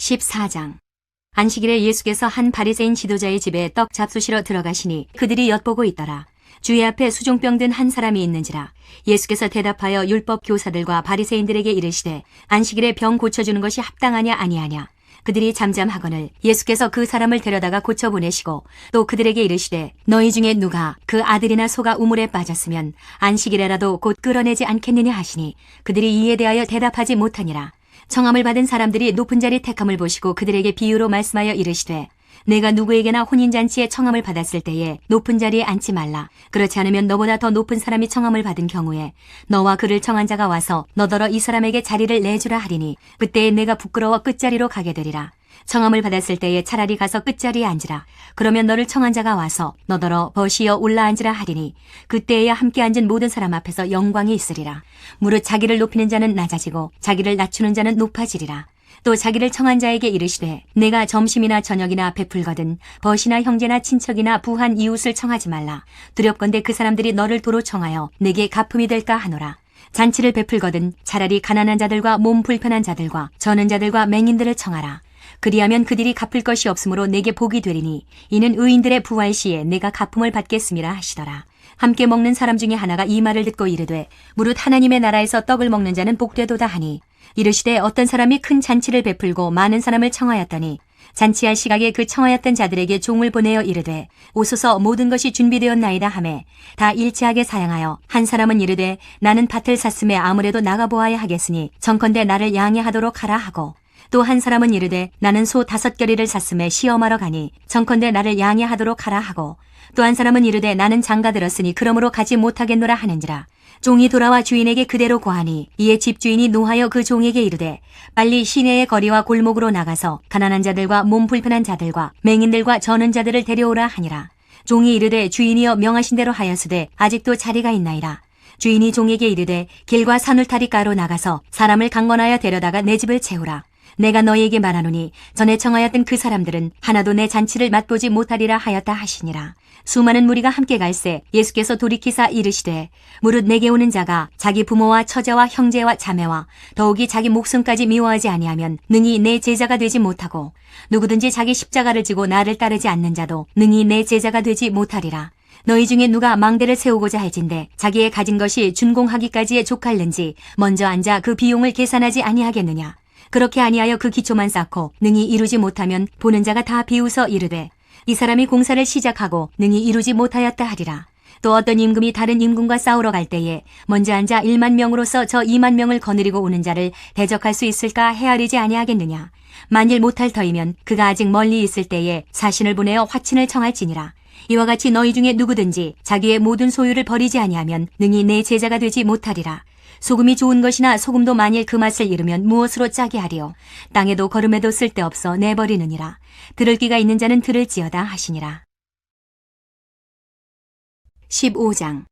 14장. 안식일에 예수께서 한 바리새인 지도자의 집에 떡 잡수시러 들어가시니 그들이 엿보고 있더라. 주의 앞에 수종병 든 한 사람이 있는지라. 예수께서 대답하여 율법 교사들과 바리새인들에게 이르시되 안식일에 병 고쳐주는 것이 합당하냐 아니하냐. 그들이 잠잠하거늘 예수께서 그 사람을 데려다가 고쳐보내시고 또 그들에게 이르시되 너희 중에 누가 그 아들이나 소가 우물에 빠졌으면 안식일에라도 곧 끌어내지 않겠느냐 하시니 그들이 이에 대하여 대답하지 못하니라. 청함을 받은 사람들이 높은 자리 택함을 보시고 그들에게 비유로 말씀하여 이르시되 내가 누구에게나 혼인잔치에 청함을 받았을 때에 높은 자리에 앉지 말라. 그렇지 않으면 너보다 더 높은 사람이 청함을 받은 경우에 너와 그를 청한 자가 와서 너더러 이 사람에게 자리를 내주라 하리니 그때에 내가 부끄러워 끝자리로 가게 되리라. 청함을 받았을 때에 차라리 가서 끝자리에 앉으라. 그러면 너를 청한 자가 와서 너더러 버시어 올라앉으라 하리니 그때에야 함께 앉은 모든 사람 앞에서 영광이 있으리라. 무릇 자기를 높이는 자는 낮아지고 자기를 낮추는 자는 높아지리라. 또 자기를 청한 자에게 이르시되 내가 점심이나 저녁이나 베풀거든 벗이나 형제나 친척이나 부한 이웃을 청하지 말라. 두렵건대 그 사람들이 너를 도로 청하여 내게 갚음이 될까 하노라. 잔치를 베풀거든 차라리 가난한 자들과 몸 불편한 자들과 저는 자들과 맹인들을 청하라. 그리하면 그들이 갚을 것이 없으므로 내게 복이 되리니 이는 의인들의 부활 시에 내가 갚음을 받겠음이라 하시더라. 함께 먹는 사람 중에 하나가 이 말을 듣고 이르되 무릇 하나님의 나라에서 떡을 먹는 자는 복되도다 하니 이르시되 어떤 사람이 큰 잔치를 베풀고 많은 사람을 청하였더니 잔치할 시각에 그 청하였던 자들에게 종을 보내어 이르되 오소서 모든 것이 준비되었나이다 하매 다 일치하게 사양하여 한 사람은 이르되 나는 밭을 샀음에 아무래도 나가보아야 하겠으니 청컨대 나를 양해하도록 하라 하고 또 한 사람은 이르되 나는 소 5겨리를 샀음에 시험하러 가니 청컨대 나를 양해하도록 하라 하고 또 한 사람은 이르되 나는 장가 들었으니 그러므로 가지 못하겠노라 하는지라. 종이 돌아와 주인에게 그대로 고하니 이에 집주인이 노하여 그 종에게 이르되 빨리 시내의 거리와 골목으로 나가서 가난한 자들과 몸 불편한 자들과 맹인들과 저는 자들을 데려오라 하니라. 종이 이르되 주인이여 명하신 대로 하였으되 아직도 자리가 있나이다. 주인이 종에게 이르되 길과 산울타리가로 나가서 사람을 강권하여 데려다가 내 집을 채우라. 내가 너희에게 말하노니 전에 청하였던 그 사람들은 하나도 내 잔치를 맛보지 못하리라 하였다 하시니라. 수많은 무리가 함께 갈새 예수께서 돌이키사 이르시되 무릇 내게 오는 자가 자기 부모와 처자와 형제와 자매와 더욱이 자기 목숨까지 미워하지 아니하면 능히 내 제자가 되지 못하고 누구든지 자기 십자가를 지고 나를 따르지 않는 자도 능히 내 제자가 되지 못하리라. 너희 중에 누가 망대를 세우고자 할진대 자기의 가진 것이 준공하기까지에 족할는지 먼저 앉아 그 비용을 계산하지 아니하겠느냐. 그렇게 아니하여 그 기초만 쌓고 능히 이루지 못하면 보는 자가 다 비웃어 이르되 이 사람이 공사를 시작하고 능히 이루지 못하였다 하리라. 또 어떤 임금이 다른 임금과 싸우러 갈 때에 먼저 앉아 1만 명으로서 저 2만 명을 거느리고 오는 자를 대적할 수 있을까 헤아리지 아니하겠느냐. 만일 못할 터이면 그가 아직 멀리 있을 때에 사신을 보내어 화친을 청할지니라. 이와 같이 너희 중에 누구든지 자기의 모든 소유를 버리지 아니하면 능히 내 제자가 되지 못하리라. 소금이 좋은 것이나 소금도 만일 그 맛을 잃으면 무엇으로 짜게 하리요. 땅에도 거름에도 쓸데없어 내버리느니라. 들을 귀가 있는 자는 들을지어다 하시니라. 15장.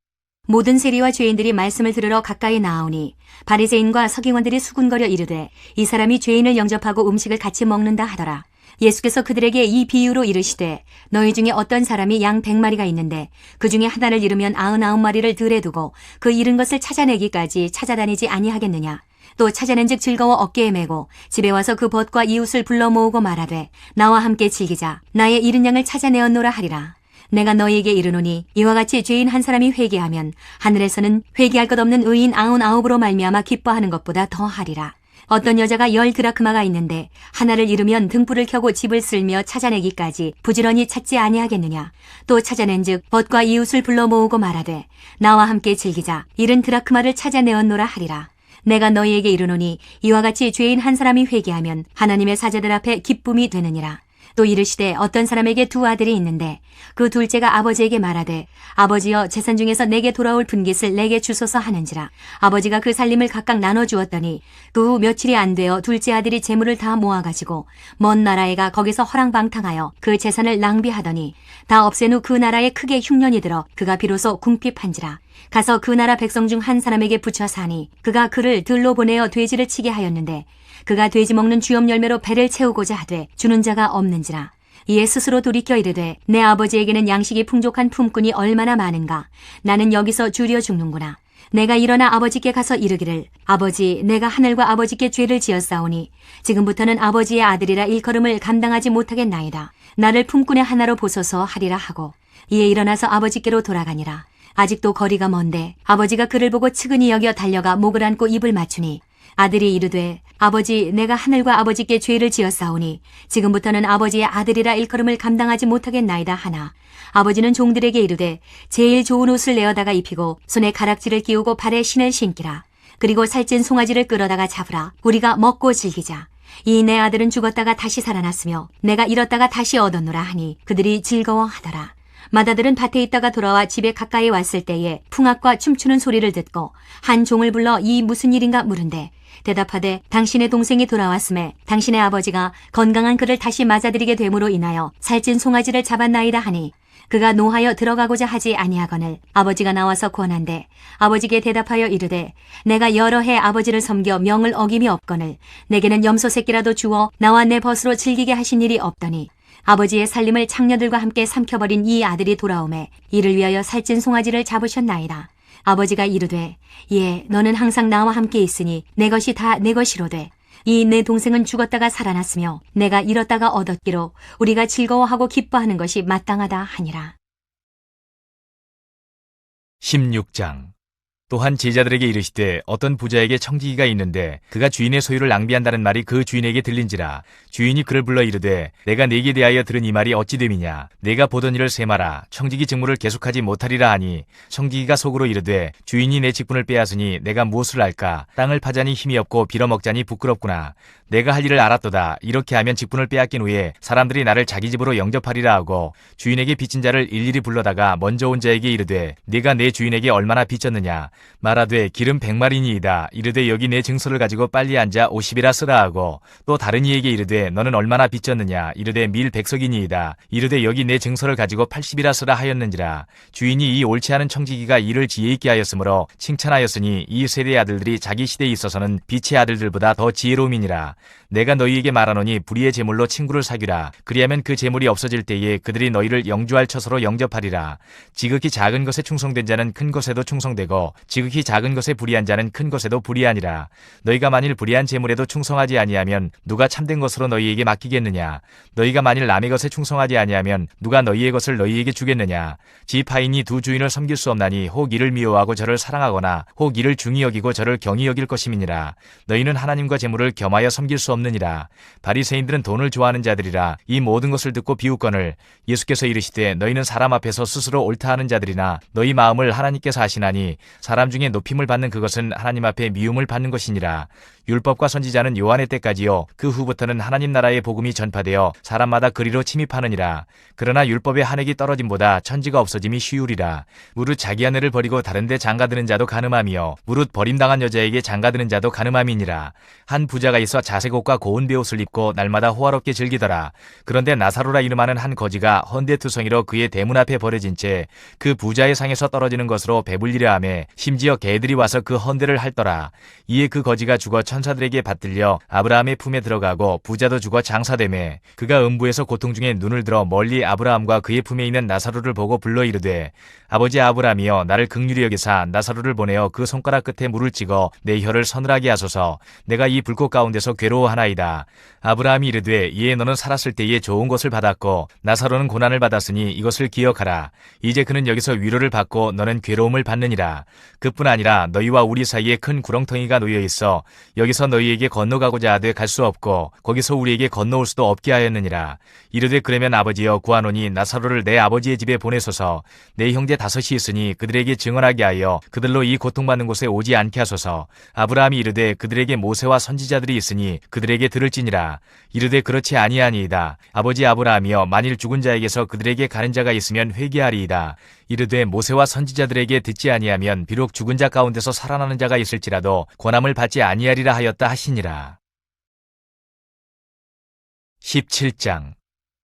모든 세리와 죄인들이 말씀을 들으러 가까이 나아오니 바리새인과 서기관들이 수군거려 이르되 이 사람이 죄인을 영접하고 음식을 같이 먹는다 하더라. 예수께서 그들에게 이 비유로 이르시되 너희 중에 어떤 사람이 양 100마리가 있는데 그 중에 하나를 잃으면 99마리를 들에 두고 그 잃은 것을 찾아내기까지 찾아다니지 아니하겠느냐. 또 찾아낸즉 즐거워 어깨에 메고 집에 와서 그 벗과 이웃을 불러 모으고 말하되 나와 함께 즐기자. 나의 잃은 양을 찾아내었노라 하리라. 내가 너희에게 이르노니 이와 같이 죄인 한 사람이 회개하면 하늘에서는 회개할 것 없는 의인 99으로 말미암아 기뻐하는 것보다 더 하리라. 어떤 여자가 10드라크마가 있는데 하나를 잃으면 등불을 켜고 집을 쓸며 찾아내기까지 부지런히 찾지 아니하겠느냐. 또 찾아낸즉 벗과 이웃을 불러 모으고 말하되 나와 함께 즐기자. 잃은 드라크마를 찾아내었노라 하리라. 내가 너희에게 이르노니 이와 같이 죄인 한 사람이 회개하면 하나님의 사자들 앞에 기쁨이 되느니라. 또 이르시되 어떤 사람에게 2 아들이 있는데 그 둘째가 아버지에게 말하되 아버지여 재산 중에서 내게 돌아올 분깃을 내게 주소서 하는지라. 아버지가 그 살림을 각각 나눠주었더니 그 후 며칠이 안 되어 둘째 아들이 재물을 다 모아가지고 먼 나라에 가 거기서 허랑방탕하여 그 재산을 낭비하더니 다 없앤 후 그 나라에 크게 흉년이 들어 그가 비로소 궁핍한지라. 가서 그 나라 백성 중 한 사람에게 붙여 사니 그가 그를 들로 보내어 돼지를 치게 하였는데 그가 돼지 먹는 주염 열매로 배를 채우고자 하되 주는 자가 없는지라. 이에 스스로 돌이켜 이르되 내 아버지에게는 양식이 풍족한 품꾼이 얼마나 많은가. 나는 여기서 줄여 죽는구나. 내가 일어나 아버지께 가서 이르기를 아버지 내가 하늘과 아버지께 죄를 지었사오니 지금부터는 아버지의 아들이라 일컬음을 감당하지 못하겠나이다. 나를 품꾼의 하나로 보소서 하리라 하고 이에 일어나서 아버지께로 돌아가니라. 아직도 거리가 먼데 아버지가 그를 보고 측은히 여겨 달려가 목을 안고 입을 맞추니 아들이 이르되 아버지 내가 하늘과 아버지께 죄를 지었사오니 지금부터는 아버지의 아들이라 일컬음을 감당하지 못하겠나이다 하나 아버지는 종들에게 이르되 제일 좋은 옷을 내어다가 입히고 손에 가락지를 끼우고 발에 신을 신기라. 그리고 살찐 송아지를 끌어다가 잡으라. 우리가 먹고 즐기자. 이 내 아들은 죽었다가 다시 살아났으며 내가 잃었다가 다시 얻었노라 하니 그들이 즐거워하더라. 맏아들은 밭에 있다가 돌아와 집에 가까이 왔을 때에 풍악과 춤추는 소리를 듣고 한 종을 불러 이 무슨 일인가 물은데 대답하되 당신의 동생이 돌아왔음에 당신의 아버지가 건강한 그를 다시 맞아들이게 됨으로 인하여 살찐 송아지를 잡았나이다 하니 그가 노하여 들어가고자 하지 아니하거늘 아버지가 나와서 권한대 아버지께 대답하여 이르되 내가 여러 해 아버지를 섬겨 명을 어김이 없거늘 내게는 염소 새끼라도 주어 나와 내 벗으로 즐기게 하신 일이 없더니 아버지의 살림을 창녀들과 함께 삼켜버린 이 아들이 돌아오매 이를 위하여 살찐 송아지를 잡으셨나이다. 아버지가 이르되 예 너는 항상 나와 함께 있으니 내 것이 다 내 것이로되 이 내 동생은 죽었다가 살아났으며 내가 잃었다가 얻었기로 우리가 즐거워하고 기뻐하는 것이 마땅하다 하니라. 16장. 또한 제자들에게 이르시되 어떤 부자에게 청지기가 있는데 그가 주인의 소유를 낭비한다는 말이 그 주인에게 들린지라. 주인이 그를 불러 이르되 내가 네게 대하여 들은 이 말이 어찌 됨이냐. 내가 보던 일을 세마라. 청지기 직무를 계속하지 못하리라 하니 청지기가 속으로 이르되 주인이 내 직분을 빼앗으니 내가 무엇을 할까. 땅을 파자니 힘이 없고 빌어먹자니 부끄럽구나. 내가 할 일을 알았도다. 이렇게 하면 직분을 빼앗긴 후에 사람들이 나를 자기 집으로 영접하리라 하고 주인에게 빚진 자를 일일이 불러다가 먼저 온 자에게 이르되 네가 내 주인에게 얼마나 빚졌느냐. 말하되 기름 100마리니이다. 이르되 여기 내 증서를 가지고 빨리 앉아 50이라 쓰라 하고 또 다른 이에게 이르되 너는 얼마나 빚졌느냐. 이르되 밀 100석이니이다. 이르되 여기 내 증서를 가지고 80이라 쓰라 하였는지라. 주인이 이 옳지 않은 청지기가 일을 지혜 있게 하였으므로 칭찬하였으니 이 세대의 아들들이 자기 시대에 있어서는 빛의 아들들보다 더 지혜로움이니라. 내가 너희에게 말하노니 불의의 재물로 친구를 사귀라. 그리하면 그 재물이 없어질 때에 그들이 너희를 영주할 처소로 영접하리라. 지극히 작은 것에 충성된 자는 큰 것에도 충성되고 지극히 작은 것에 불의한 자는 큰 것에도 불의하니라. 너희가 만일 불의한 재물에도 충성하지 아니하면 누가 참된 것으로 너희에게 맡기겠느냐. 너희가 만일 남의 것에 충성하지 아니하면 누가 너희의 것을 너희에게 주겠느냐. 지파인이 두 주인을 섬길 수 없나니 혹 이를 미워하고 저를 사랑하거나 혹 이를 중히 여기고 저를 경히 여길 것임이니라. 너희는 하나님과 재물을 겸하여 섬길 수 없느니라. 바리새인들은 돈을 좋아하는 자들이라. 이 모든 것을 듣고 비웃거늘 예수께서 이르시되 너희는 사람 앞에서 스스로 옳다 하는 자들이나 너희 마음을 하나님께서 아시나니 사람 중에 높임을 받는 그것은 하나님 앞에 미움을 받는 것이니라. 율법과 선지자는 요한의 때까지요 그 후부터는 하나님 나라의 복음이 전파되어 사람마다 그리로 침입하느니라. 그러나 율법의 한 획이 떨어짐보다 천지가 없어짐이 쉬우리라. 무릇 자기 아내를 버리고 다른 데 장가드는 자도 가늠함이요 무릇 버림당한 여자에게 장가드는 자도 가늠함이니라. 한 부자가 있어 자색 옷과 고운 베옷을 입고 날마다 호화롭게 즐기더라. 그런데 나사로라 이름하는 한 거지가 헌데투성이로 그의 대문 앞에 버려진 채 그 부자의 상에서 떨어지는 것으로 배불리려 하며 심지어 개들이 와서 그 헌데를 핥더라. 이에 그 거지가 죽어 천사들에게 받들려 아브라함의 품에 들어가고 부자도 죽어 장사되매 그가 음부에서 고통 중에 눈을 들어 멀리 아브라함과 그의 품에 있는 나사로를 보고 불러 이르되 아버지 아브라함이여 나를 긍휼히 여기사 나사로를 보내어 그 손가락 끝에 물을 찍어 내 혀를 서늘하게 하소서. 내가 이 불꽃 가운데서 괴로워하나이다. 아브라함이 이르되 이에 너는 살았을 때에 좋은 것을 받았고 나사로는 고난을 받았으니 이것을 기억하라. 이제 그는 여기서 위로를 받고 너는 괴로움을 받느니라. 그뿐 아니라 너희와 우리 사이에 큰 구렁텅이가 놓여 있어 여기서 너희에게 건너가고자 하되 갈 수 없고 거기서 우리에게 건너올 수도 없게 하였느니라. 이르되 그러면 아버지여 구하노니 나사로를 내 아버지의 집에 보내소서. 내 형제 5이 있으니 그들에게 증언하게 하여 그들로 이 고통받는 곳에 오지 않게 하소서. 아브라함이 이르되 그들에게 모세와 선지자들이 있으니 그들에게 들을지니라. 이르되 그렇지 아니하니이다. 아버지 아브라함이여 만일 죽은 자에게서 그들에게 가는 자가 있으면 회개하리이다. 이르되 모세와 선지자들에게 듣지 아니하면 비록 죽은 자 가운데서 살아나는 자가 있을지라도 권함을 받지 아니하리라 하였다 하시니라. 17장.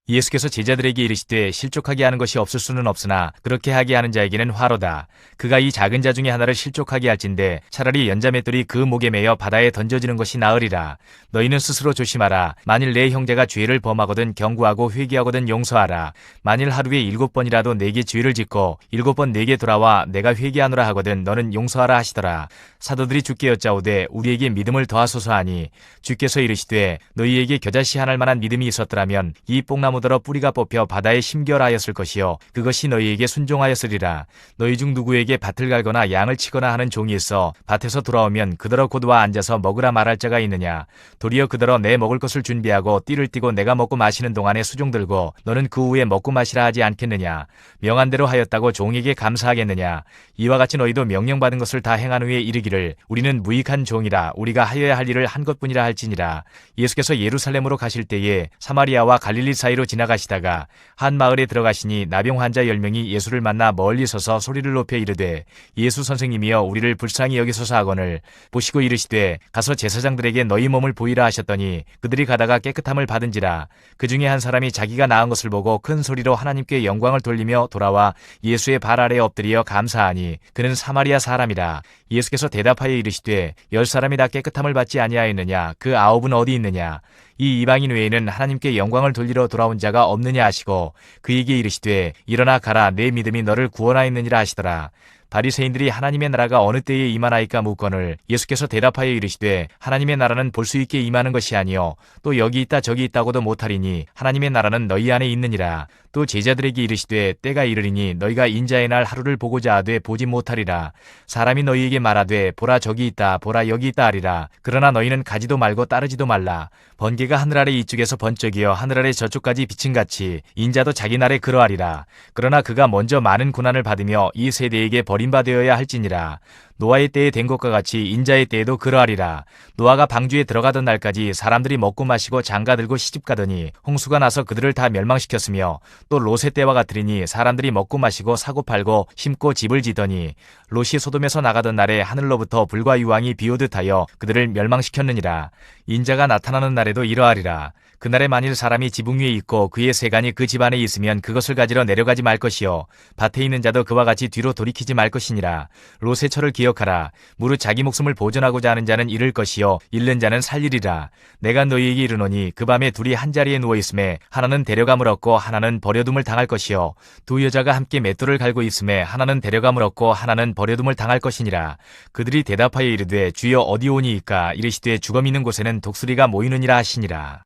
예수께서 제자들에게 이르시되 실족하게 하는 것이 없을 수는 없으나 그렇게 하게 하는 자에게는 화로다. 그가 이 작은 자 중에 하나를 실족하게 할진대 차라리 연자맷돌이 그 목에 매여 바다에 던져지는 것이 나으리라. 너희는 스스로 조심하라. 만일 내 형제가 죄를 범하거든 경고하고 회개하거든 용서하라. 만일 하루에 7번이라도 내게 죄를 짓고 7번 내게 돌아와 내가 회개하노라 하거든 너는 용서하라 하시더라. 사도들이 주께 여짜오되 우리에게 믿음을 더하소서 하니 주께서 이르시되 너희에게 겨자씨 하나할 만한 믿음이 있었더라면 이 뽕나무더러 뿌리가 뽑혀 바다에 심결하였을 것이요 그것이 너희에게 순종하였으리라. 너희 중 누구에게 밭을 갈거나 양을 치거나 하는 종이 있어 밭에서 돌아오면 그더러 고도와 앉아서 먹으라 말할 자가 있느냐. 도리어 그더러 내 먹을 것을 준비하고 띠를 띠고 내가 먹고 마시는 동안에 수종 들고 너는 그 후에 먹고 마시라 하지 않겠느냐. 명한 대로 하였다고 종에게 감사하겠느냐. 이와 같이 너희도 명령받은 것을 다 행한 후에 이르기를 우리는 무익한 종이라 우리가 하여야 할 일을 한 것뿐이라 할지니라. 예수께서 예루살렘으로 가실 때에 사마리아와 갈릴리 사이로 지나가시다가 한 마을에 들어가시니 나병 환자 10명이 예수를 만나 멀리 서서 소리를 높여 이르되 예수 선생님이여 우리를 불쌍히 여기소서 하거늘 보시고 이르시되 가서 제사장들에게 너희 몸을 보이라 하셨더니 그들이 가다가 깨끗함을 받은지라. 그 중에 한 사람이 자기가 나은 것을 보고 큰 소리로 하나님께 영광을 돌리며 돌아와 예수의 발 아래에 엎드려 감사하니 그는 사마리아 사람이라. 예수께서 대답하여 이르시되 10사람이 다 깨끗함을 받지 아니하였느냐. 그 9은 어디 있느냐. 이 이방인 외에는 하나님께 영광을 돌리러 돌아온 자가 없느냐 하시고 그에게 이르시되 일어나 가라 내 믿음이 너를 구원하였느니라 하시더라. 바리새인들이 하나님의 나라가 어느 때에 임하나이까 묻거늘 예수께서 대답하여 이르시되 하나님의 나라는 볼 수 있게 임하는 것이 아니요 또 여기 있다 저기 있다고도 못하리니 하나님의 나라는 너희 안에 있느니라. 또 제자들에게 이르시되 때가 이르리니 너희가 인자의 날 하루를 보고자 하되 보지 못하리라. 사람이 너희에게 말하되 보라 저기 있다 보라 여기 있다 하리라. 그러나 너희는 가지도 말고 따르지도 말라. 번개가 하늘 아래 이쪽에서 번쩍이어 하늘 아래 저쪽까지 비침같이 인자도 자기 날에 그러하리라. 그러나 그가 먼저 많은 고난을 받으며 이 세대에게 버림받아야 할지니라. 노아의 때에 된 것과 같이 인자의 때에도 그러하리라. 노아가 방주에 들어가던 날까지 사람들이 먹고 마시고 장가들고 시집가더니 홍수가 나서 그들을 다 멸망시켰으며 또 롯의 때와 같으리니 사람들이 먹고 마시고 사고 팔고 심고 집을 지더니 롯이 소돔에서 나가던 날에 하늘로부터 불과 유황이 비오듯 하여 그들을 멸망시켰느니라. 인자가 나타나는 날에도 이러하리라. 그날에 만일 사람이 지붕 위에 있고 그의 세간이 그 집 안에 있으면 그것을 가지러 내려가지 말 것이요 밭에 있는 자도 그와 같이 뒤로 돌이키지 말 것이니라. 롯의 처를 기억하라. 무릇 자기 목숨을 보존하고자 하는 자는 잃을 것이요 잃는 자는 살리리라. 내가 너희에게 이르노니 그 밤에 둘이 한 자리에 누워 있음에 하나는 데려감을 얻고 하나는 버려둠을 당할 것이요 두 여자가 함께 맷돌을 갈고 있음에 하나는 데려감을 얻고 하나는 버려둠을 당할 것이니라. 그들이 대답하여 이르되 주여 어디 오니이까. 이르시되 죽음 있는 곳에는 독수리가 모이느니라 하시니라.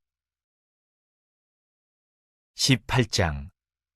18장.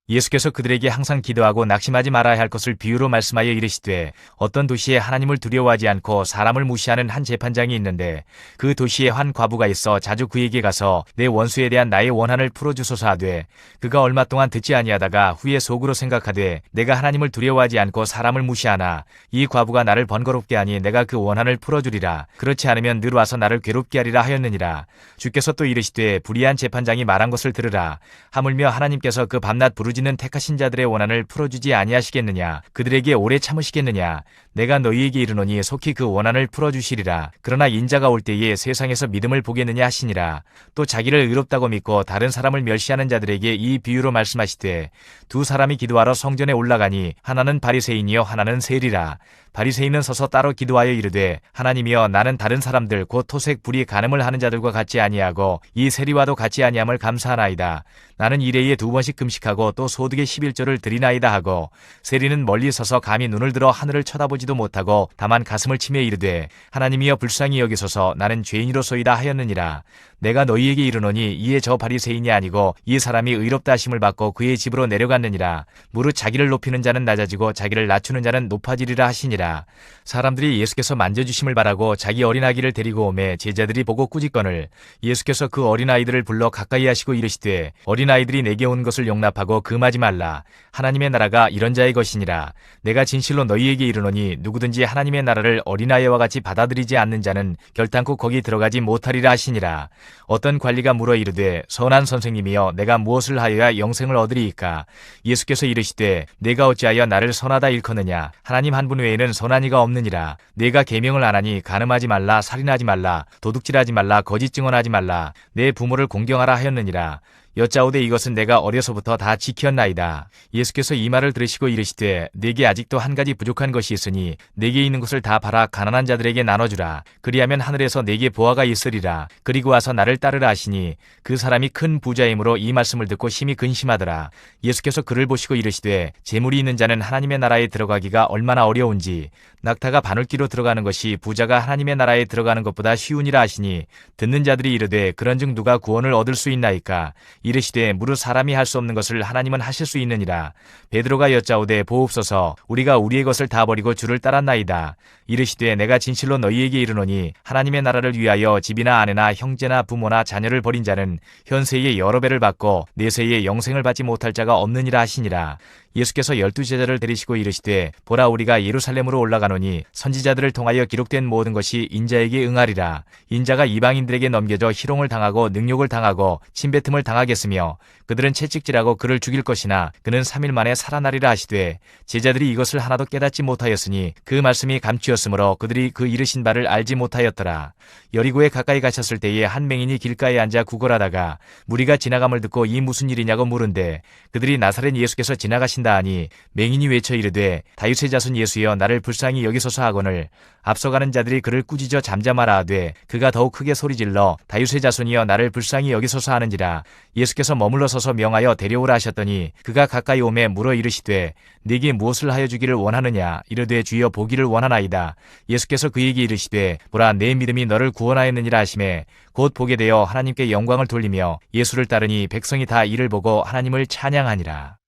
예수께서 그들에게 항상 기도하고 낙심하지 말아야 할 것을 비유로 말씀하여 이르시되 어떤 도시에 하나님을 두려워하지 않고 사람을 무시하는 한 재판장이 있는데 그 도시에 한 과부가 있어 자주 그에게 가서 내 원수에 대한 나의 원한을 풀어주소서 하되 그가 얼마 동안 듣지 아니하다가 후에 속으로 생각하되 내가 하나님을 두려워하지 않고 사람을 무시하나 이 과부가 나를 번거롭게 하니 내가 그 원한을 풀어주리라. 그렇지 않으면 늘 와서 나를 괴롭게 하리라 하였느니라. 주께서 또 이르시되 불의한 재판장이 말한 것을 들으라. 하물며 하나님께서 그 밤낮 부르짖는 택하신 자들의 원한을 풀어주지 아니하시겠느냐. 그들에게 오래 참으시겠느냐. 내가 너희에게 이르노니 속히 그 원한을 풀어주시리라. 그러나 인자가 올 때에 세상에서 믿음을 보겠느냐 하시니라. 또 자기를 의롭다고 믿고 다른 사람을 멸시하는 자들에게 이 비유로 말씀하시되 두 사람이 기도하러 성전에 올라가니 하나는 바리새인이요 하나는 세리라. 바리새인은 서서 따로 기도하여 이르되 하나님이여 나는 다른 사람들 곧 토색 불의 간음을 하는 자들과 같지 아니하고 이 세리와도 같지 아니함을 감사하나이다. 나는 일회에 2번씩 금식하고 또 소득의 11조를 드리나이다 하고 세리는 멀리 서서 감히 눈을 들어 하늘을 쳐다보지도 못하고 다만 가슴을 치며 이르되 하나님이여 불쌍히 여기소서 나는 죄인이로소이다 하였느니라. 내가 너희에게 이르노니 이에 저 바리새인이 아니고 이 사람이 의롭다 하심을 받고 그의 집으로 내려갔느니라. 무릇 자기를 높이는 자는 낮아지고 자기를 낮추는 자는 높아지리라 하시니라. 사람들이 예수께서 만져주심을 바라고 자기 어린아기를 데리고 오매 제자들이 보고 꾸짖거늘 예수께서 그 어린아이들을 불러 가까이 하시고 이르시되 어린아이들이 내게 온 것을 용납하고 금하지 말라. 하나님의 나라가 이런 자의 것이니라. 내가 진실로 너희에게 이르노니 누구든지 하나님의 나라를 어린아이와 같이 받아들이지 않는 자는 결단코 거기 들어가지 못하리라 하시니라. 어떤 관리가 물어 이르되 선한 선생님이여 내가 무엇을 하여야 영생을 얻으리이까. 예수께서 이르시되 내가 어찌하여 나를 선하다 일컫느냐. 하나님 한 분 외에는 선한 이가 없느니라. 내가 계명을 안 하니 간음하지 말라 살인하지 말라 도둑질하지 말라 거짓 증언하지 말라 내 부모를 공경하라 하였느니라. 여짜오되 이것은 내가 어려서부터 다 지켰나이다. 예수께서 이 말을 들으시고 이르시되 내게 아직도 한 가지 부족한 것이 있으니 내게 있는 것을 다 팔아 가난한 자들에게 나눠주라. 그리하면 하늘에서 내게 보화가 있으리라. 그리고 와서 나를 따르라 하시니 그 사람이 큰 부자이므로 이 말씀을 듣고 심히 근심하더라. 예수께서 그를 보시고 이르시되 재물이 있는 자는 하나님의 나라에 들어가기가 얼마나 어려운지 낙타가 바늘귀로 들어가는 것이 부자가 하나님의 나라에 들어가는 것보다 쉬우니라 하시니 듣는 자들이 이르되 그런즉 누가 구원을 얻을 수 있나이까. 이르시되 무릇 사람이 할 수 없는 것을 하나님은 하실 수 있느니라. 베드로가 여짜오되 보옵소서 우리가 우리의 것을 다 버리고 주를 따랐나이다. 이르시되 내가 진실로 너희에게 이르노니 하나님의 나라를 위하여 집이나 아내나 형제나 부모나 자녀를 버린 자는 현세에 여러 배를 받고 내세에 영생을 받지 못할 자가 없느니라 하시니라. 예수께서 12제자를 데리시고 이르시되 보라 우리가 예루살렘으로 올라가노니 선지자들을 통하여 기록된 모든 것이 인자에게 응하리라. 인자가 이방인들에게 넘겨져 희롱을 당하고 능욕을 당하고 침뱉음을 당하겠으며 그들은 채찍질하고 그를 죽일 것이나 그는 3일 만에 살아나리라 하시되 제자들이 이것을 하나도 깨닫지 못하였으니 그 말씀이 감추었으므로 그들이 그 이르신 바를 알지 못하였더라. 여리고에 가까이 가셨을 때에 한 맹인이 길가에 앉아 구걸하다가 무리가 지나감을 듣고 이 무슨 일이냐고 물은데 그들이 나사렛 예수께서 지나가신다 하니 맹인이 외쳐 이르되 다윗의 자손 예수여 나를 불쌍히 여기소서 하거늘 앞서가는 자들이 그를 꾸짖어 잠잠하라 하되 그가 더욱 크게 소리질러 다윗의 자손이여 나를 불쌍히 여기소서 하는지라. 예수께서 머물러 서서 명하여 데려오라 하셨더니 그가 가까이 오매 물어 이르시되 네게 무엇을 하여 주기를 원하느냐. 이르되 주여 보기를 원하나이다. 예수께서 그에게 이르시되 보라 내 믿음이 너를 구원하였느니라 하시매 곧 보게 되어 하나님께 영광을 돌리며 예수를 따르니 백성이 다 이를 보고 하나님을 찬양하니라.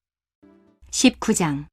19장.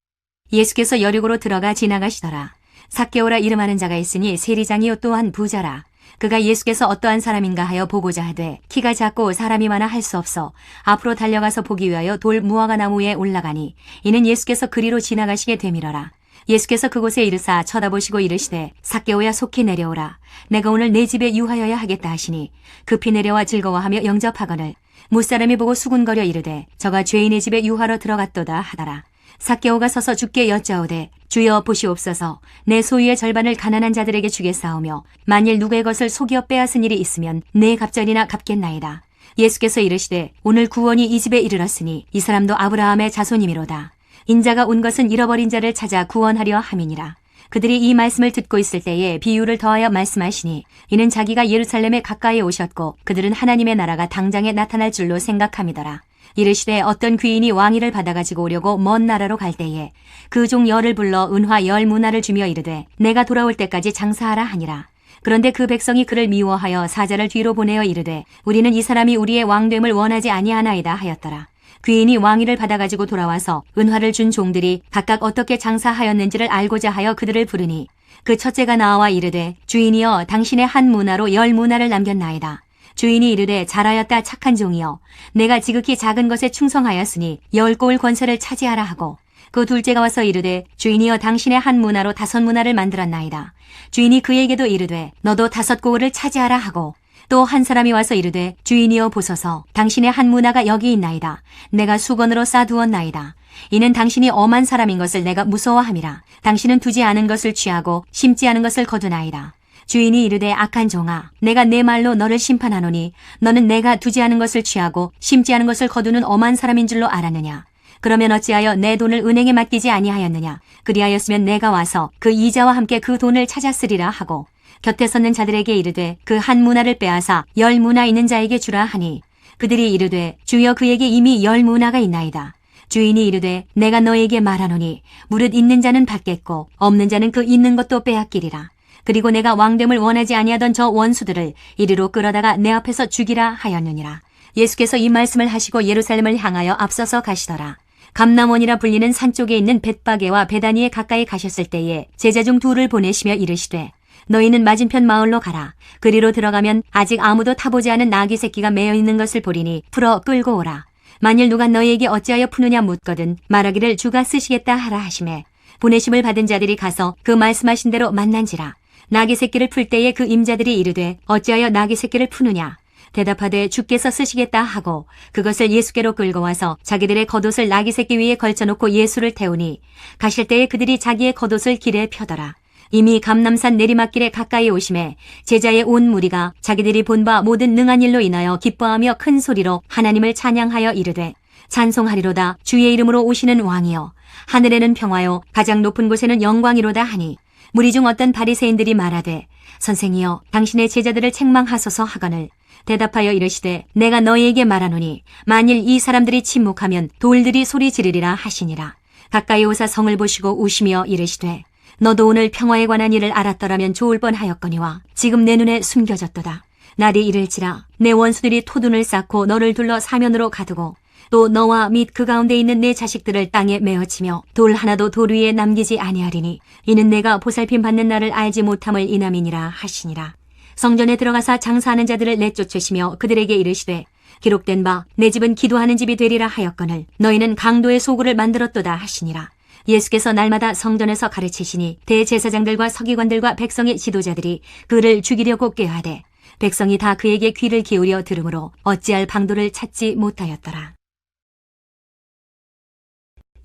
예수께서 여리고로 들어가 지나가시더라. 삭개오라 이름하는 자가 있으니 세리장이요 또한 부자라. 그가 예수께서 어떠한 사람인가 하여 보고자 하되 키가 작고 사람이 많아 할 수 없어 앞으로 달려가서 보기 위하여 돌 무화과 나무 위에 올라가니 이는 예수께서 그리로 지나가시게 되밀어라. 예수께서 그곳에 이르사 쳐다보시고 이르시되 삭개오야 속히 내려오라. 내가 오늘 내 집에 유하여야 하겠다 하시니 급히 내려와 즐거워하며 영접하거늘 무사람이 보고 수군거려 이르되 저가 죄인의 집에 유하러 들어갔도다 하더라. 삭개오가 서서 주께 여짜오되 주여 보시옵소서 내 소유의 절반을 가난한 자들에게 주겠사오며 만일 누구의 것을 속여 빼앗은 일이 있으면 내 갑절이나 갚겠나이다. 예수께서 이르시되 오늘 구원이 이 집에 이르렀으니 이 사람도 아브라함의 자손이미로다. 인자가 온 것은 잃어버린 자를 찾아 구원하려 함이니라. 그들이 이 말씀을 듣고 있을 때에 비유를 더하여 말씀하시니 이는 자기가 예루살렘에 가까이 오셨고 그들은 하나님의 나라가 당장에 나타날 줄로 생각함이더라. 이르시되 어떤 귀인이 왕위를 받아가지고 오려고 먼 나라로 갈 때에 그 종 열을 불러 은화 10문화를 주며 이르되 내가 돌아올 때까지 장사하라 하니라. 그런데 그 백성이 그를 미워하여 사자를 뒤로 보내어 이르되 우리는 이 사람이 우리의 왕됨을 원하지 아니하나이다 하였더라. 귀인이 왕위를 받아가지고 돌아와서 은화를 준 종들이 각각 어떻게 장사하였는지를 알고자 하여 그들을 부르니 그 첫째가 나와 이르되 주인이여 당신의 한 문화로 10문화를 남겼나이다. 주인이 이르되 잘하였다 착한 종이여 내가 지극히 작은 것에 충성하였으니 10고을 권세를 차지하라 하고 그 둘째가 와서 이르되 주인이여 당신의 한 문화로 5문화를 만들었나이다. 주인이 그에게도 이르되 너도 5고을을 차지하라 하고 또 한 사람이 와서 이르되 주인이여 보소서 당신의 한 문화가 여기 있나이다. 내가 수건으로 싸두었나이다. 이는 당신이 엄한 사람인 것을 내가 무서워함이라. 당신은 두지 않은 것을 취하고 심지 않은 것을 거두나이다. 주인이 이르되 악한 종아 내가 내 말로 너를 심판하노니 너는 내가 두지 않은 것을 취하고 심지 않은 것을 거두는 엄한 사람인 줄로 알았느냐. 그러면 어찌하여 내 돈을 은행에 맡기지 아니하였느냐. 그리하였으면 내가 와서 그 이자와 함께 그 돈을 찾았으리라 하고 곁에 섰는 자들에게 이르되 그 한 문화를 빼앗아 10문화 있는 자에게 주라 하니 그들이 이르되 주여 그에게 이미 10문화가 있나이다. 주인이 이르되 내가 너에게 말하노니 무릇 있는 자는 받겠고 없는 자는 그 있는 것도 빼앗기리라. 그리고 내가 왕됨을 원하지 아니하던 저 원수들을 이리로 끌어다가 내 앞에서 죽이라 하였느니라. 예수께서 이 말씀을 하시고 예루살렘을 향하여 앞서서 가시더라. 감람원이라 불리는 산 쪽에 있는 벳바게와 베다니에 가까이 가셨을 때에 제자 중 둘을 보내시며 이르시되 너희는 맞은편 마을로 가라. 그리로 들어가면 아직 아무도 타보지 않은 나귀 새끼가 매어 있는 것을 보리니 풀어 끌고 오라. 만일 누가 너희에게 어찌하여 푸느냐 묻거든 말하기를 주가 쓰시겠다 하라 하시매 보내심을 받은 자들이 가서 그 말씀하신 대로 만난지라. 나귀 새끼를 풀 때에 그 임자들이 이르되 어찌하여 나귀 새끼를 푸느냐. 대답하되 주께서 쓰시겠다 하고 그것을 예수께로 끌고 와서 자기들의 겉옷을 나귀 새끼 위에 걸쳐놓고 예수를 태우니 가실 때에 그들이 자기의 겉옷을 길에 펴더라. 이미 감남산 내리막길에 가까이 오심에 제자의 온 무리가 자기들이 본 바 모든 능한 일로 인하여 기뻐하며 큰 소리로 하나님을 찬양하여 이르되 찬송하리로다. 주의 이름으로 오시는 왕이여, 하늘에는 평화요 가장 높은 곳에는 영광이로다 하니, 무리 중 어떤 바리새인들이 말하되 선생이여 당신의 제자들을 책망하소서 하거늘 대답하여 이르시되 내가 너희에게 말하노니 만일 이 사람들이 침묵하면 돌들이 소리 지르리라 하시니라. 가까이 오사 성을 보시고 우시며 이르시되 너도 오늘 평화에 관한 일을 알았더라면 좋을 뻔하였거니와 지금 내 눈에 숨겨졌도다. 날이 이를지라 내 원수들이 토둔을 쌓고 너를 둘러 사면으로 가두고 또 너와 및 그 가운데 있는 내 자식들을 땅에 메어치며 돌 하나도 돌 위에 남기지 아니하리니 이는 내가 보살핌 받는 날을 알지 못함을 인함이니라 하시니라. 성전에 들어가사 장사하는 자들을 내쫓으시며 그들에게 이르시되 기록된 바 내 집은 기도하는 집이 되리라 하였거늘 너희는 강도의 소굴을 만들었도다 하시니라. 예수께서 날마다 성전에서 가르치시니 대제사장들과 서기관들과 백성의 지도자들이 그를 죽이려고 꾀하되 백성이 다 그에게 귀를 기울여 들으므로 어찌할 방도를 찾지 못하였더라.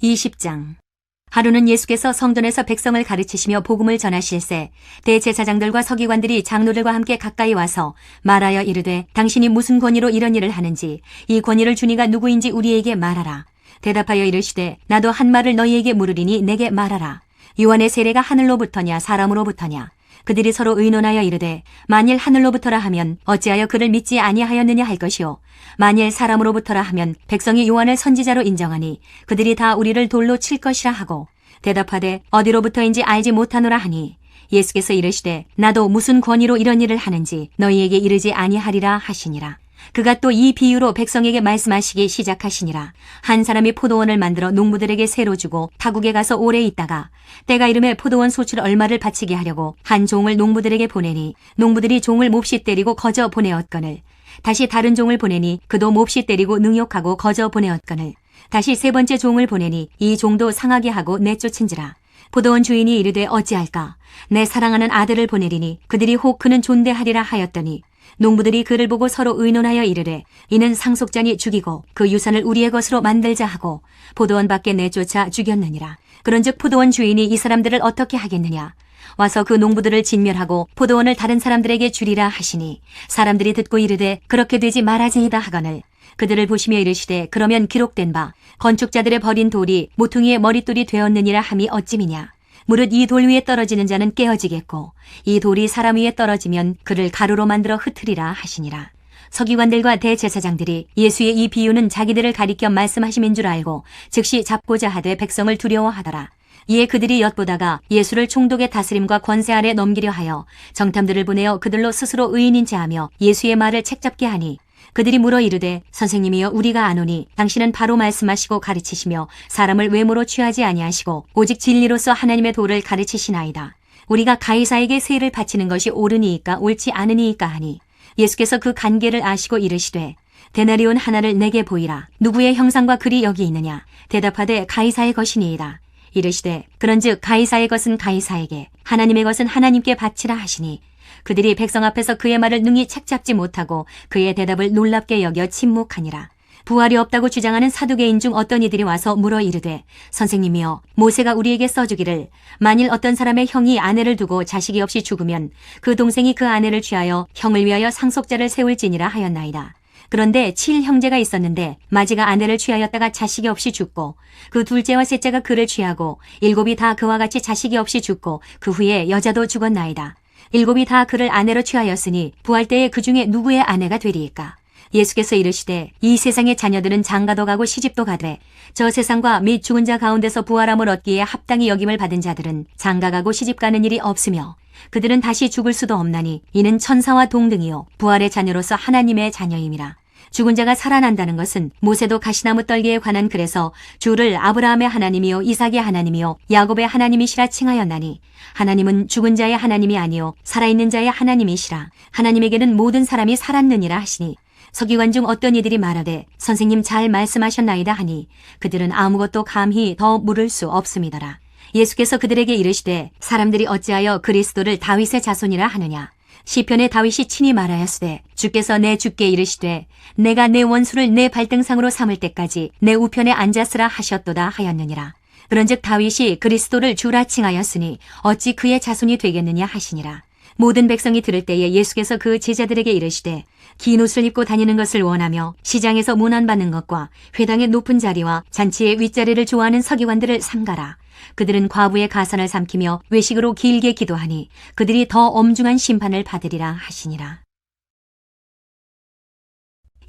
20장. 하루는 예수께서 성전에서 백성을 가르치시며 복음을 전하실새 대제사장들과 서기관들이 장로들과 함께 가까이 와서 말하여 이르되 당신이 무슨 권위로 이런 일을 하는지 이 권위를 주니가 누구인지 우리에게 말하라. 대답하여 이르시되 나도 한 말을 너희에게 물으리니 내게 말하라. 요한의 세례가 하늘로부터냐 사람으로부터냐. 그들이 서로 의논하여 이르되 만일 하늘로부터라 하면 어찌하여 그를 믿지 아니하였느냐 할 것이요 만일 사람으로부터라 하면 백성이 요한을 선지자로 인정하니 그들이 다 우리를 돌로 칠 것이라 하고 대답하되 어디로부터인지 알지 못하노라 하니 예수께서 이르시되 나도 무슨 권위로 이런 일을 하는지 너희에게 이르지 아니하리라 하시니라. 그가 또 이 비유로 백성에게 말씀하시기 시작하시니라. 한 사람이 포도원을 만들어 농부들에게 새로 주고 타국에 가서 오래 있다가 때가 이름에 포도원 소출 얼마를 바치게 하려고 한 종을 농부들에게 보내니 농부들이 종을 몹시 때리고 거저 보내었거늘 다시 다른 종을 보내니 그도 몹시 때리고 능욕하고 거저 보내었거늘 다시 세 번째 종을 보내니 이 종도 상하게 하고 내쫓은지라. 포도원 주인이 이르되 어찌할까 내 사랑하는 아들을 보내리니 그들이 혹 그는 존대하리라 하였더니 농부들이 그를 보고 서로 의논하여 이르되 이는 상속자니 죽이고 그 유산을 우리의 것으로 만들자 하고 포도원 밖에 내쫓아 죽였느니라. 그런즉 포도원 주인이 이 사람들을 어떻게 하겠느냐. 와서 그 농부들을 진멸하고 포도원을 다른 사람들에게 주리라 하시니 사람들이 듣고 이르되 그렇게 되지 말아제이다 하거늘 그들을 보시며 이르시되 그러면 기록된 바 건축자들의 버린 돌이 모퉁이의 머릿돌이 되었느니라 함이 어찌미냐. 무릇 이 돌 위에 떨어지는 자는 깨어지겠고 이 돌이 사람 위에 떨어지면 그를 가루로 만들어 흩으리라 하시니라. 서기관들과 대제사장들이 예수의 이 비유는 자기들을 가리켜 말씀하심인 줄 알고 즉시 잡고자 하되 백성을 두려워하더라. 이에 그들이 엿보다가 예수를 총독의 다스림과 권세 아래 넘기려 하여 정탐들을 보내어 그들로 스스로 의인인 체하며 예수의 말을 책잡게 하니 그들이 물어 이르되 선생님이여 우리가 아노니 당신은 바로 말씀하시고 가르치시며 사람을 외모로 취하지 아니하시고 오직 진리로서 하나님의 도를 가르치시나이다. 우리가 가이사에게 세를 바치는 것이 옳으니이까 옳지 않으니이까 하니 예수께서 그 간계를 아시고 이르시되 데나리온 하나를 내게 보이라. 누구의 형상과 글이 여기 있느냐. 대답하되 가이사의 것이니이다. 이르시되 그런즉 가이사의 것은 가이사에게 하나님의 것은 하나님께 바치라 하시니 그들이 백성 앞에서 그의 말을 능히 책잡지 못하고 그의 대답을 놀랍게 여겨 침묵하니라. 부활이 없다고 주장하는 사두개인 중 어떤 이들이 와서 물어 이르되 선생님이여 모세가 우리에게 써주기를 만일 어떤 사람의 형이 아내를 두고 자식이 없이 죽으면 그 동생이 그 아내를 취하여 형을 위하여 상속자를 세울지니라 하였나이다. 그런데 7형제가 있었는데 마지가 아내를 취하였다가 자식이 없이 죽고 그 둘째와 셋째가 그를 취하고 7이 다 그와 같이 자식이 없이 죽고 그 후에 여자도 죽었나이다. 7이 다 그를 아내로 취하였으니 부활 때에 그 중에 누구의 아내가 되리이까. 예수께서 이르시되 이 세상의 자녀들은 장가도 가고 시집도 가되 저 세상과 및 죽은 자 가운데서 부활함을 얻기에 합당히 여김을 받은 자들은 장가가고 시집가는 일이 없으며 그들은 다시 죽을 수도 없나니 이는 천사와 동등이요 부활의 자녀로서 하나님의 자녀임이라. 죽은 자가 살아난다는 것은 모세도 가시나무 떨기에 관한 글에서 주를 아브라함의 하나님이요 이삭의 하나님이요 야곱의 하나님이시라 칭하였나니 하나님은 죽은 자의 하나님이 아니요 살아있는 자의 하나님이시라. 하나님에게는 모든 사람이 살았느니라 하시니 서기관 중 어떤 이들이 말하되 선생님 잘 말씀하셨나이다 하니 그들은 아무것도 감히 더 물을 수 없음이더라. 예수께서 그들에게 이르시되 사람들이 어찌하여 그리스도를 다윗의 자손이라 하느냐. 시편에 다윗이 친히 말하였으되 주께서 내 주께 이르시되 내가 내 원수를 내 발등상으로 삼을 때까지 내 우편에 앉았으라 하셨도다 하였느니라. 그런즉 다윗이 그리스도를 주라 칭하였으니 어찌 그의 자손이 되겠느냐 하시니라. 모든 백성이 들을 때에 예수께서 그 제자들에게 이르시되 긴 옷을 입고 다니는 것을 원하며 시장에서 문안받는 것과 회당의 높은 자리와 잔치의 윗자리를 좋아하는 서기관들을 삼가라. 그들은 과부의 가산을 삼키며 외식으로 길게 기도하니 그들이 더 엄중한 심판을 받으리라 하시니라.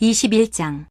21장.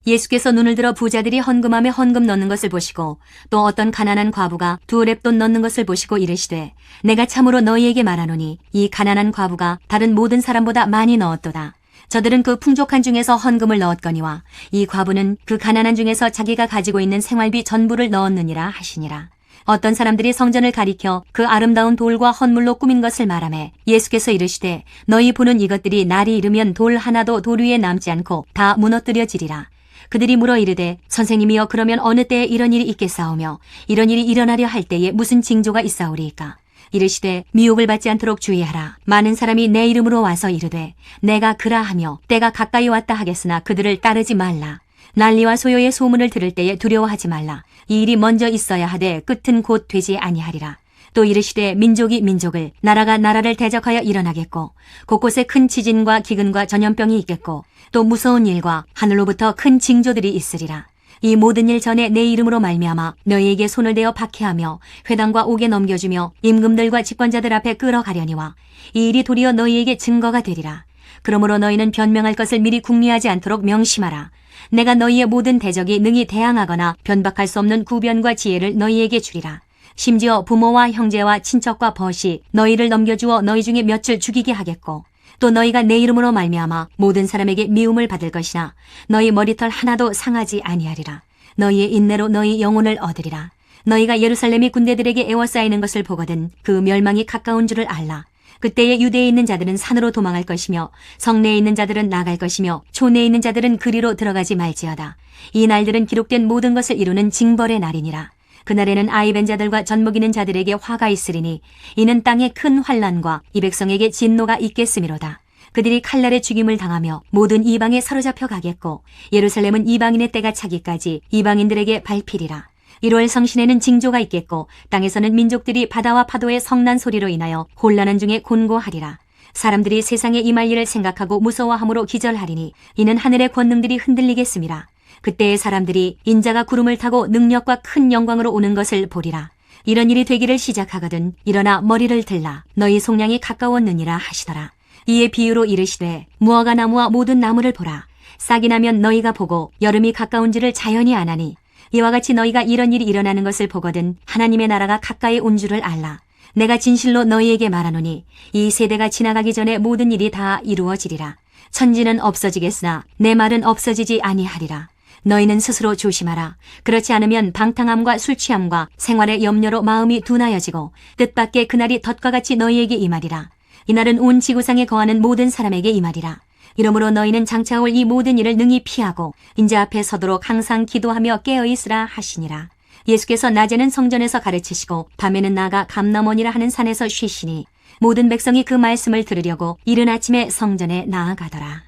예수께서 눈을 들어 부자들이 헌금함에 헌금 넣는 것을 보시고 또 어떤 가난한 과부가 2렙돈 넣는 것을 보시고 이르시되 내가 참으로 너희에게 말하노니 이 가난한 과부가 다른 모든 사람보다 많이 넣었도다. 저들은 그 풍족한 중에서 헌금을 넣었거니와 이 과부는 그 가난한 중에서 자기가 가지고 있는 생활비 전부를 넣었느니라 하시니라. 어떤 사람들이 성전을 가리켜 그 아름다운 돌과 헌물로 꾸민 것을 말하매 예수께서 이르시되 너희 보는 이것들이 날이 이르면 돌 하나도 돌 위에 남지 않고 다 무너뜨려지리라. 그들이 물어 이르되 선생님이여 그러면 어느 때에 이런 일이 있겠사오며 이런 일이 일어나려 할 때에 무슨 징조가 있사오리이까. 이르시되 미혹을 받지 않도록 주의하라. 많은 사람이 내 이름으로 와서 이르되 내가 그라하며 때가 가까이 왔다 하겠으나 그들을 따르지 말라. 난리와 소요의 소문을 들을 때에 두려워하지 말라. 이 일이 먼저 있어야 하되 끝은 곧 되지 아니하리라. 또 이르시되 민족이 민족을 나라가 나라를 대적하여 일어나겠고 곳곳에 큰 지진과 기근과 전염병이 있겠고 또 무서운 일과 하늘로부터 큰 징조들이 있으리라. 이 모든 일 전에 내 이름으로 말미암아 너희에게 손을 대어 박해하며 회당과 옥에 넘겨주며 임금들과 집권자들 앞에 끌어가려니와 이 일이 도리어 너희에게 증거가 되리라. 그러므로 너희는 변명할 것을 미리 궁리하지 않도록 명심하라. 내가 너희의 모든 대적이 능히 대항하거나 변박할 수 없는 구변과 지혜를 너희에게 주리라. 심지어 부모와 형제와 친척과 벗이 너희를 넘겨주어 너희 중에 몇을 죽이게 하겠고 또 너희가 내 이름으로 말미암아 모든 사람에게 미움을 받을 것이나 너희 머리털 하나도 상하지 아니하리라. 너희의 인내로 너희 영혼을 얻으리라. 너희가 예루살렘이 군대들에게 에워싸이는 것을 보거든 그 멸망이 가까운 줄을 알라. 그때에 유대에 있는 자들은 산으로 도망할 것이며 성내에 있는 자들은 나갈 것이며 촌내에 있는 자들은 그리로 들어가지 말지어다. 이 날들은 기록된 모든 것을 이루는 징벌의 날이니라. 그날에는 아이 벤 자들과 젖먹이는 자들에게 화가 있으리니 이는 땅에 큰 환난과 이 백성에게 진노가 있겠음이로다. 그들이 칼날에 죽임을 당하며 모든 이방에 사로잡혀 가겠고 예루살렘은 이방인의 때가 차기까지 이방인들에게 밟히리라. 1월 성신에는 징조가 있겠고 땅에서는 민족들이 바다와 파도의 성난 소리로 인하여 혼란한 중에 곤고하리라. 사람들이 세상에 임할 일을 생각하고 무서워함으로 기절하리니 이는 하늘의 권능들이 흔들리겠음이라. 그때의 사람들이 인자가 구름을 타고 능력과 큰 영광으로 오는 것을 보리라. 이런 일이 되기를 시작하거든 일어나 머리를 들라. 너희 속량이 가까웠느니라 하시더라. 이에 비유로 이르시되 무화과 나무와 모든 나무를 보라. 싹이 나면 너희가 보고 여름이 가까운지를 자연히 아나니 이와 같이 너희가 이런 일이 일어나는 것을 보거든 하나님의 나라가 가까이 온 줄을 알라. 내가 진실로 너희에게 말하노니 이 세대가 지나가기 전에 모든 일이 다 이루어지리라. 천지는 없어지겠으나 내 말은 없어지지 아니하리라. 너희는 스스로 조심하라. 그렇지 않으면 방탕함과 술취함과 생활의 염려로 마음이 둔하여지고 뜻밖의 그날이 덫과 같이 너희에게 임하리라. 이날은 온 지구상에 거하는 모든 사람에게 임하리라. 이러므로 너희는 장차 올 이 모든 일을 능히 피하고 인자 앞에 서도록 항상 기도하며 깨어있으라 하시니라. 예수께서 낮에는 성전에서 가르치시고 밤에는 나아가 감람원이라 하는 산에서 쉬시니 모든 백성이 그 말씀을 들으려고 이른 아침에 성전에 나아가더라.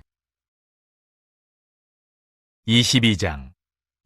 22장.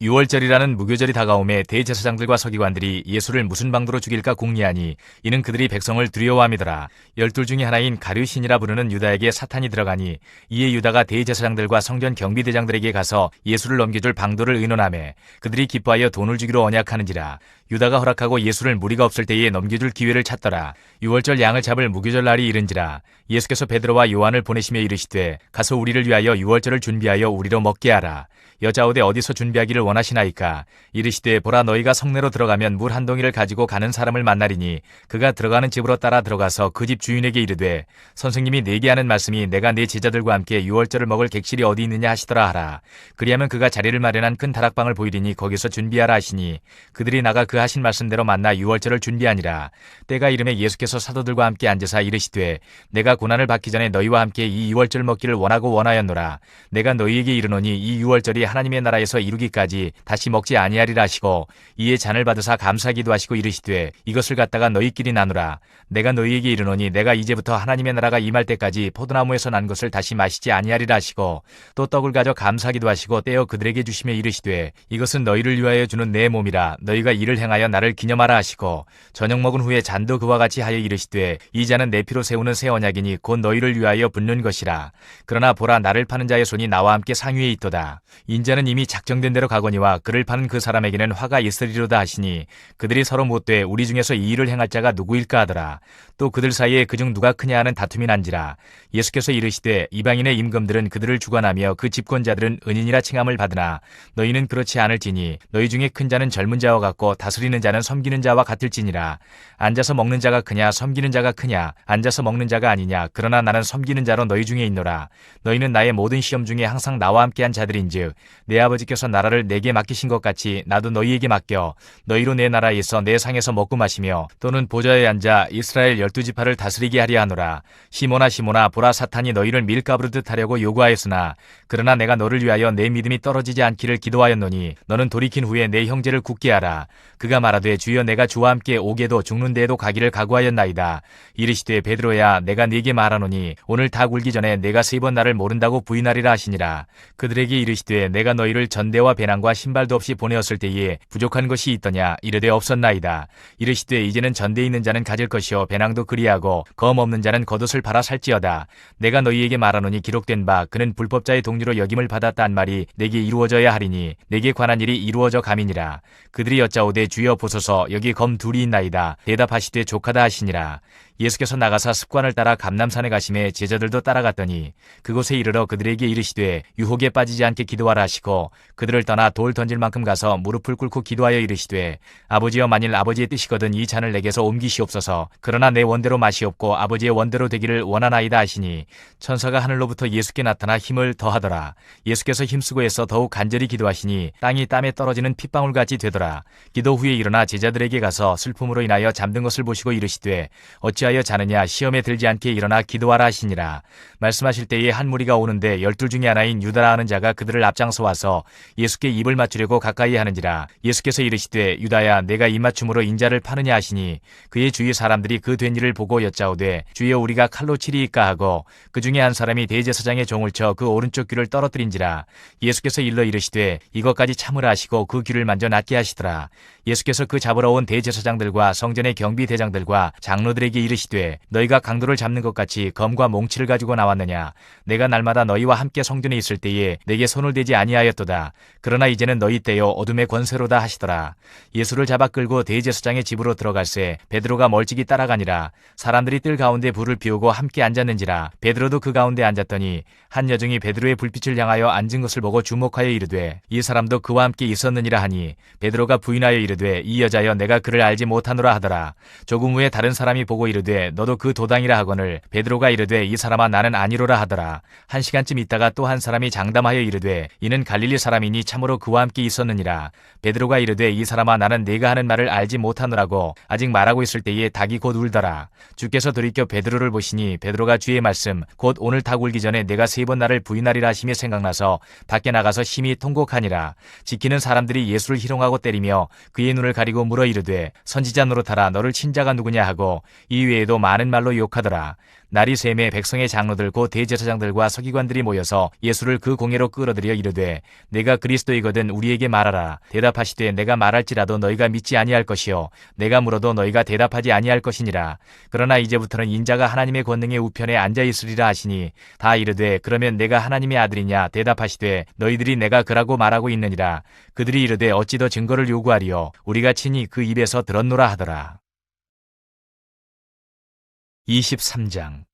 6월절이라는 무교절이 다가오매 대제사장들과 서기관들이 예수를 무슨 방도로 죽일까 궁리하니 이는 그들이 백성을 두려워함이더라. 12 중에 하나인 가룟신이라 부르는 유다에게 사탄이 들어가니 이에 유다가 대제사장들과 성전 경비대장들에게 가서 예수를 넘겨줄 방도를 의논하매 그들이 기뻐하여 돈을 주기로 언약하는지라. 유다가 허락하고 예수를 무리가 없을 때에 넘겨줄 기회를 찾더라. 6월절 양을 잡을 무교절 날이 이른지라. 예수께서 베드로와 요한을 보내시며 이르시되 가서 우리를 위하여 6월절을 준비하여 우리로 먹게 하라. 여자오되 어디서 준비하기를 원하시나이까. 이르시되 보라 너희가 성내로 들어가면 물 한 동이를 가지고 가는 사람을 만나리니 그가 들어가는 집으로 따라 들어가서 그 집 주인에게 이르되 선생님이 내게 하는 말씀이 내가 내 제자들과 함께 6월절을 먹을 객실이 어디 있느냐 하시더라 하라. 그리하면 그가 자리를 마련한 큰 다락방을 보이리니 거기서 준비하라 하시니 그들이 나가 그 하신 말씀대로 만나 6월절을 준비하니라. 때가 이름에 예수께서 사도들과 함께 앉으사 이르시되 내가 고난을 받기 전에 너희와 함께 이 6월절 먹기를 원하고 원하였노라. 내가 너희에게 이르노니 이 6월절이 하나님의 나라에서 이루기까지 다시 먹지 아니하리라 하시고 이에 잔을 받으사 감사하기도 하시고 이르시되 이것을 갖다가 너희끼리 나누라. 내가 너희에게 이르노니 내가 이제부터 하나님의 나라가 임할 때까지 포도나무에서 난 것을 다시 마시지 아니하리라 하시고 또 떡을 가져 감사하기도 하시고 떼어 그들에게 주시며 이르시되 이것은 너희를 위하여 주는 내 몸이라. 너희가 이를 행하여 나를 기념하라 하시고 저녁 먹은 후에 잔도 그와 같이 하여 이르시되 이 잔은 내 피로 세우는 새 언약이니 곧 너희를 위하여 붓는 것이라. 그러나 보라, 나를 파는 자의 손이 나와 함께 상위에 있도다. 인자는 이미 작정된 대로 가거니와 그를 파는 그 사람에게는 화가 있으리로다 하시니 그들이 서로 묻되 우리 중에서 이 일을 행할 자가 누구일까 하더라. 또 그들 사이에 그중 누가 크냐 하는 다툼이 난지라. 예수께서 이르시되 이방인의 임금들은 그들을 주관하며 그 집권자들은 은인이라 칭함을 받으나 너희는 그렇지 않을지니 너희 중에 큰 자는 젊은 자와 같고 다스리는 자는 섬기는 자와 같을지니라. 앉아서 먹는 자가 크냐 섬기는 자가 크냐? 앉아서 먹는 자가 아니냐? 그러나 나는 섬기는 자로 너희 중에 있노라. 너희는 나의 모든 시험 중에 항상 나와 함께한 자들인즉 내 아버지께서 나라를 내게 맡기신 것 같이 나도 너희에게 맡겨 너희로 내 나라에서 내 상에서 먹고 마시며 또는 보좌에 앉아 이스라엘 12지파를 다스리게 하려 하노라. 시몬아 시몬아, 보라, 사탄이 너희를 밀가부르듯 하려고 요구하였으나 그러나 내가 너를 위하여 내 믿음이 떨어지지 않기를 기도하였노니 너는 돌이킨 후에 내 형제를 굳게 하라. 그가 말하되 주여, 내가 주와 함께 오게도 죽는 데에도 가기를 각오하였나이다. 이르시되 베드로야, 내가 네게 말하노니 오늘 닭 울기 전에 내가 3번 나를 모른다고 부인하리라 하시니라. 그들에게 이르시되 내가 너희를 전대와 배낭과 신발도 없이 보내었을 때에 부족한 것이 있더냐? 이르되 없었나이다. 이르시되 이제는 전대에 있는 자는 가질 것이요 배낭도 그리하고 검 없는 자는 겉옷을 팔아 살지어다. 내가 너희에게 말하노니 기록된 바 그는 불법자의 동료로 여김을 받았단 말이 내게 이루어져야 하리니 내게 관한 일이 이루어져 감이니라. 그들이 여짜오되 주여 보소서, 여기 검 둘이 있나이다. 대답하시되 족하다 하시니라. 예수께서 나가사 습관을 따라 감람산에 가심에 제자들도 따라갔더니 그곳에 이르러 그들에게 이르시되 유혹에 빠지지 않게 기도하라 하시고 그들을 떠나 돌 던질 만큼 가서 무릎을 꿇고 기도하여 이르시되 아버지여, 만일 아버지의 뜻이거든 이 잔을 내게서 옮기시옵소서. 그러나 내 원대로 마시옵고 아버지의 원대로 되기를 원하나이다 하시니 천사가 하늘로부터 예수께 나타나 힘을 더하더라. 예수께서 힘쓰고 애써 더욱 간절히 기도하시니 땅이 땀에 떨어지는 핏방울같이 되더라. 기도 후에 일어나 제자들에게 가서 슬픔으로 인하여 잠든 것을 보시고 이르시되 어찌하여 자느냐? 시험에 들지 않게 일어나 기도하라 하시니라. 말씀하실 때에 한 무리가 오는데 12 중에 하나인 유다라 하는 자가 그들을 앞장서 와서 예수께 입을 맞추려고 가까이 하는지라. 예수께서 이르시되 유다야, 내가 입맞춤으로 인자를 파느냐 하시니 그의 주위 사람들이 그 된 일을 보고 여짜오되 주여, 우리가 칼로 치리이까 하고 그 중에 한 사람이 대제사장의 종을 쳐 그 오른쪽 귀를 떨어뜨린지라. 예수께서 일러 이르시되 이것까지 참으라 하시고 그 귀를 만져 낫게 하시더라. 예수께서 그 잡으러 온 대제사장들과 성전의 경비대장들과 장로들에게 이르시되 너희가 강도를 잡는 것 같이 검과 몽치를 가지고 나왔느냐? 내가 날마다 너희와 함께 성전에 있을 때에 내게 손을 대지 아니하였도다. 그러나 이제는 너희 때요 어둠의 권세로다 하시더라. 예수를 잡아 끌고 대제사장의 집으로 들어갈새 베드로가 멀찍이 따라가니라. 사람들이 뜰 가운데 불을 피우고 함께 앉았는지라. 베드로도 그 가운데 앉았더니 한 여종이 베드로의 불빛을 향하여 앉은 것을 보고 주목하여 이르되 이 사람도 그와 함께 있었느니라 하니 베드로가 부인하여 이르되 이 여자여, 내가 그를 알지 못하노라 하더라. 조금 후에 다른 사람이 보고 이르되 너도 그 도당이라 하거늘 베드로가 이르되 이 사람아, 나는 아니로라 하더라. 1시간쯤 있다가 또 한 사람이 장담하여 이르되 이는 갈릴리 사람이니 참으로 그와 함께 있었느니라. 베드로가 이르되 이 사람아, 나는 네가 하는 말을 알지 못하노라고 아직 말하고 있을 때에 닭이 곧 울더라. 주께서 돌이켜 베드로를 보시니 베드로가 주의 말씀 곧 오늘 닭 울기 전에 내가 3번 나를 부인하리라 하심이 생각나서 밖에 나가서 심히 통곡하니라. 지키는 사람들이 예수를 희롱하고 때리며 그의 눈을 가리고 물어 이르되 선지자 노릇하라, 너를 친자가 누구냐 하고 이 외에도 많은 말로 욕하더라. 날이 새매 백성의 장로들 곧 대제사장들과 서기관들이 모여서 예수를 그 공회로 끌어들여 이르되 내가 그리스도이거든 우리에게 말하라. 대답하시되 내가 말할지라도 너희가 믿지 아니할 것이요 내가 물어도 너희가 대답하지 아니할 것이니라. 그러나 이제부터는 인자가 하나님의 권능의 우편에 앉아 있으리라 하시니 다 이르되 그러면 내가 하나님의 아들이냐? 대답하시되 너희들이 내가 그라고 말하고 있느니라. 그들이 이르되 어찌 더 증거를 요구하리요? 우리가 친히 그 입에서 들었노라 하더라. 23장.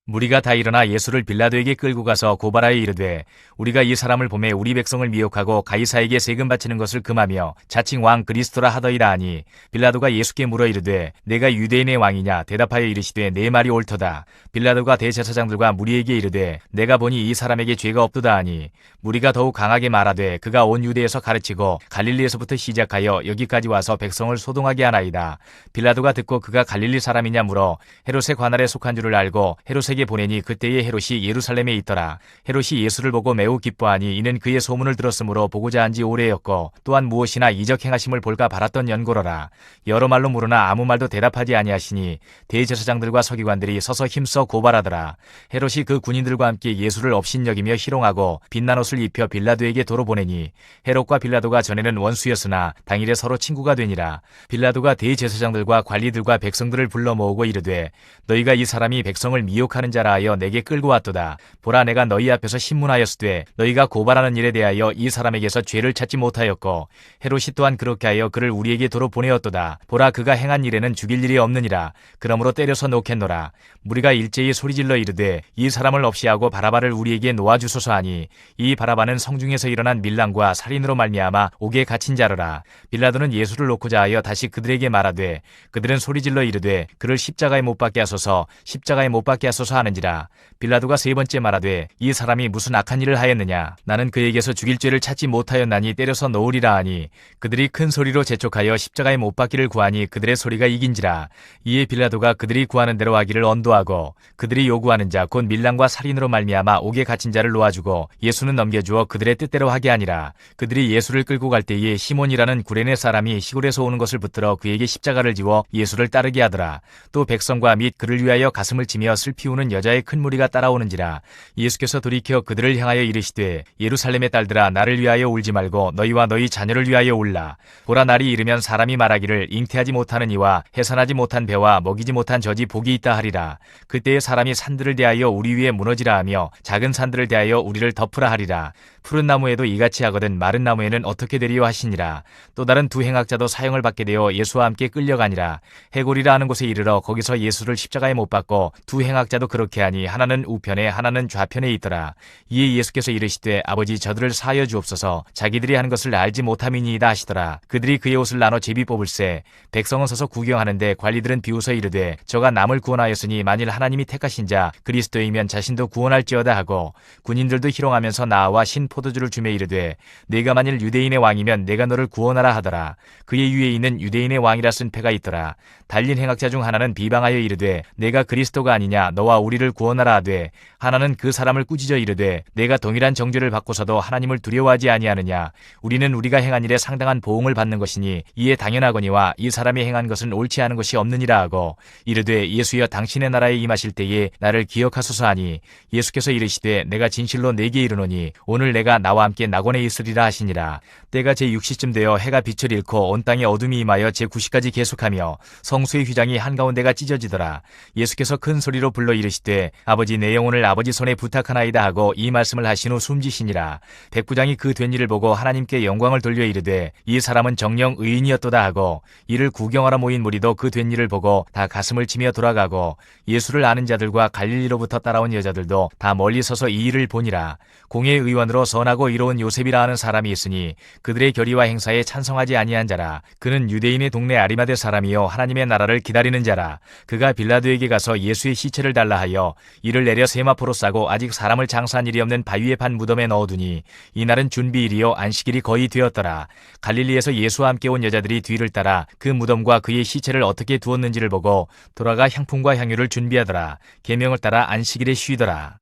무리가 다 일어나 예수를 빌라도에게 끌고 가서 고발하여 이르되 우리가 이 사람을 보매 우리 백성을 미혹하고 가이사에게 세금 바치는 것을 금하며 자칭 왕 그리스도라 하더이라 하니 빌라도가 예수께 물어 이르되 내가 유대인의 왕이냐? 대답하여 이르시되 내 말이 옳도다. 빌라도가 대제사장들과 무리에게 이르되 내가 보니 이 사람에게 죄가 없도다 하니 무리가 더욱 강하게 말하되 그가 온 유대에서 가르치고 갈릴리에서부터 시작하여 여기까지 와서 백성을 소동하게 하나이다. 빌라도가 듣고 그가 갈릴리 사람이냐 물어 헤롯의 관할에 속한 줄을 알고 헤롯에게 헤롯에게 보내니 그때에 헤롯이 예루살렘에 있더라. 헤롯이 예수를 보고 매우 기뻐하니 이는 그의 소문을 들었으므로 보고자 한 지 오래였고 또한 무엇이나 이적 행하심을 볼까 바랐던 연고로라. 여러 말로 물으나 아무 말도 대답하지 아니하시니 대제사장들과 서기관들이 서서 힘써 고발하더라. 헤롯이 그 군인들과 함께 예수를 업신여기며 희롱하고 빛난 옷을 입혀 빌라도에게 도로 보내니 헤롯과 빌라도가 전에는 원수였으나 당일에 서로 친구가 되니라. 빌라도가 대제사장들과 관리들과 백성들을 불러 모으고 이르되 너희가 이 사람이 백성을 미혹하는 자라 하여 내게 끌고 왔도다. 보라, 내가 너희 앞에서 신문하였으되 너희가 고발하는 일에 대하여 이 사람에게서 죄를 찾지 못하였고 헤롯이 또한 그렇게 하여 그를 우리에게 도로 보내었도다. 보라, 그가 행한 일에는 죽일 일이 없느니라. 그러므로 때려서 놓겠노라. 무리가 일제히 소리질러 이르되 이 사람을 없이 하고 바라바를 우리에게 놓아주소서 하니 이 바라바는 성중에서 일어난 밀랑과 살인으로 말미암아 옥에 갇힌 자로라. 빌라도는 예수를 놓고자 하여 다시 그들에게 말하되 그들은 소리질러 이르되 그를 십자가에 못 박게 하소서, 십자가에 못 박게 하소서 하는지라. 빌라도가 세 번째 말하되 이 사람이 무슨 악한 일을 하였느냐? 나는 그에게서 죽일 죄를 찾지 못하였나니 때려서 놓으리라 하니 그들이 큰 소리로 재촉하여 십자가에 못 박기를 구하니 그들의 소리가 이긴지라. 이에 빌라도가 그들이 구하는 대로 하기를 언도하고 그들이 요구하는 자 곧 밀랑과 살인으로 말미암아 옥에 갇힌 자를 놓아주고 예수는 넘겨주어 그들의 뜻대로 하게 하니라. 그들이 예수를 끌고 갈 때에 시몬이라는 구레네 사람이 시골에서 오는 것을 붙들어 그에게 십자가를 지워 예수를 따르게 하더라. 또 백성과 및 그를 위하여 가슴을 치며 슬피 우는 여자의 큰 무리가 따라오는지라. 예수께서 돌이켜 그들을 향하여 이르시되 예루살렘의 딸들아, 나를 위하여 울지 말고 너희와 너희 자녀를 위하여 울라. 보라, 날이 이르면 사람이 말하기를 잉태하지 못하는 이와 해산하지 못한 배와 먹이지 못한 젖이 복이 있다 하리라. 그때에 사람이 산들을 대하여 우리 위에 무너지라 하며 작은 산들을 대하여 우리를 덮으라 하리라. 푸른 나무에도 이같이 하거든 마른 나무에는 어떻게 되리요 하시니라. 또 다른 두 행악자도 사형을 받게 되어 예수와 함께 끌려가니라. 해골이라 하는 곳에 이르러 거기서 예수를 십자가에 못 박고 두 행악자도 그렇게 하니 하나는 우편에 하나는 좌편에 있더라. 이에 예수께서 이르시되 아버지, 저들을 사하여 주옵소서, 자기들이 하는 것을 알지 못함이니이다 하시더라. 그들이 그의 옷을 나눠 제비 뽑을세. 백성은 서서 구경하는데 관리들은 비웃어 이르되 저가 남을 구원하였으니 만일 하나님이 택하신 자 그리스도이면 자신도 구원할지어다 하고 군인들도 희롱하면서 나와 신 포도주를 주며 이르되 네가 만일 유대인의 왕이면 내가 너를 구원하라 하더라. 그의 위에 있는 유대인의 왕이라 쓴 패가 있더라. 달린 행악자 중 하나는 비방하여 이르되 내가 그리스도가 아니냐, 너와 우리를 구원하라 하되 하나는 그 사람을 꾸짖어 이르되 내가 동일한 정죄를 받고서도 하나님을 두려워하지 아니하느냐. 우리는 우리가 행한 일에 상당한 보응을 받는 것이니 이에 당연하거니와 이 사람이 행한 것은 옳지 않은 것이 없느니라 하고 이르되 예수여, 당신의 나라에 임하실 때에 나를 기억하소서 하니 예수께서 이르시되 내가 진실로 네게 이르노니 오늘 내가 나와 함께 낙원에 있으리라 하시니라. 때가 제6시쯤 되어 해가 빛을 잃고 온 땅에 어둠이 임하여 제9시까지 계속하며 성수의 휘장이 한가운데가 찢어지더라. 예수께서 큰 소리로 불러 이르시되 아버지, 내 영혼을 아버지 손에 부탁하나이다 하고 이 말씀을 하신 후 숨지시니라. 백부장이 그 된 일을 보고 하나님께 영광을 돌려 이르되 이 사람은 정녕 의인이었도다 하고 이를 구경하러 모인 무리도 그 된 일을 보고 다 가슴을 치며 돌아가고 예수를 아는 자들과 갈릴리로부터 따라온 여자들도 다 멀리 서서 이 일을 보니라. 공의 의원으로 선하고 이로운 요셉이라 하는 사람이 있으니 그들의 결의와 행사에 찬성하지 아니한 자라. 그는 유대인의 동네 아리마대 사람이요 하나님의 나라를 기다리는 자라. 그가 빌라도에게 가서 예수의 시체를 달라 하여 이를 내려 세마포로 싸고 아직 사람을 장사한 일이 없는 바위에 판 무덤에 넣어두니 이날은 준비일이요 안식일이 거의 되었더라. 갈릴리에서 예수와 함께 온 여자들이 뒤를 따라 그 무덤과 그의 시체를 어떻게 두었는지를 보고 돌아가 향품과 향유를 준비하더라. 계명을 따라 안식일에 쉬더라.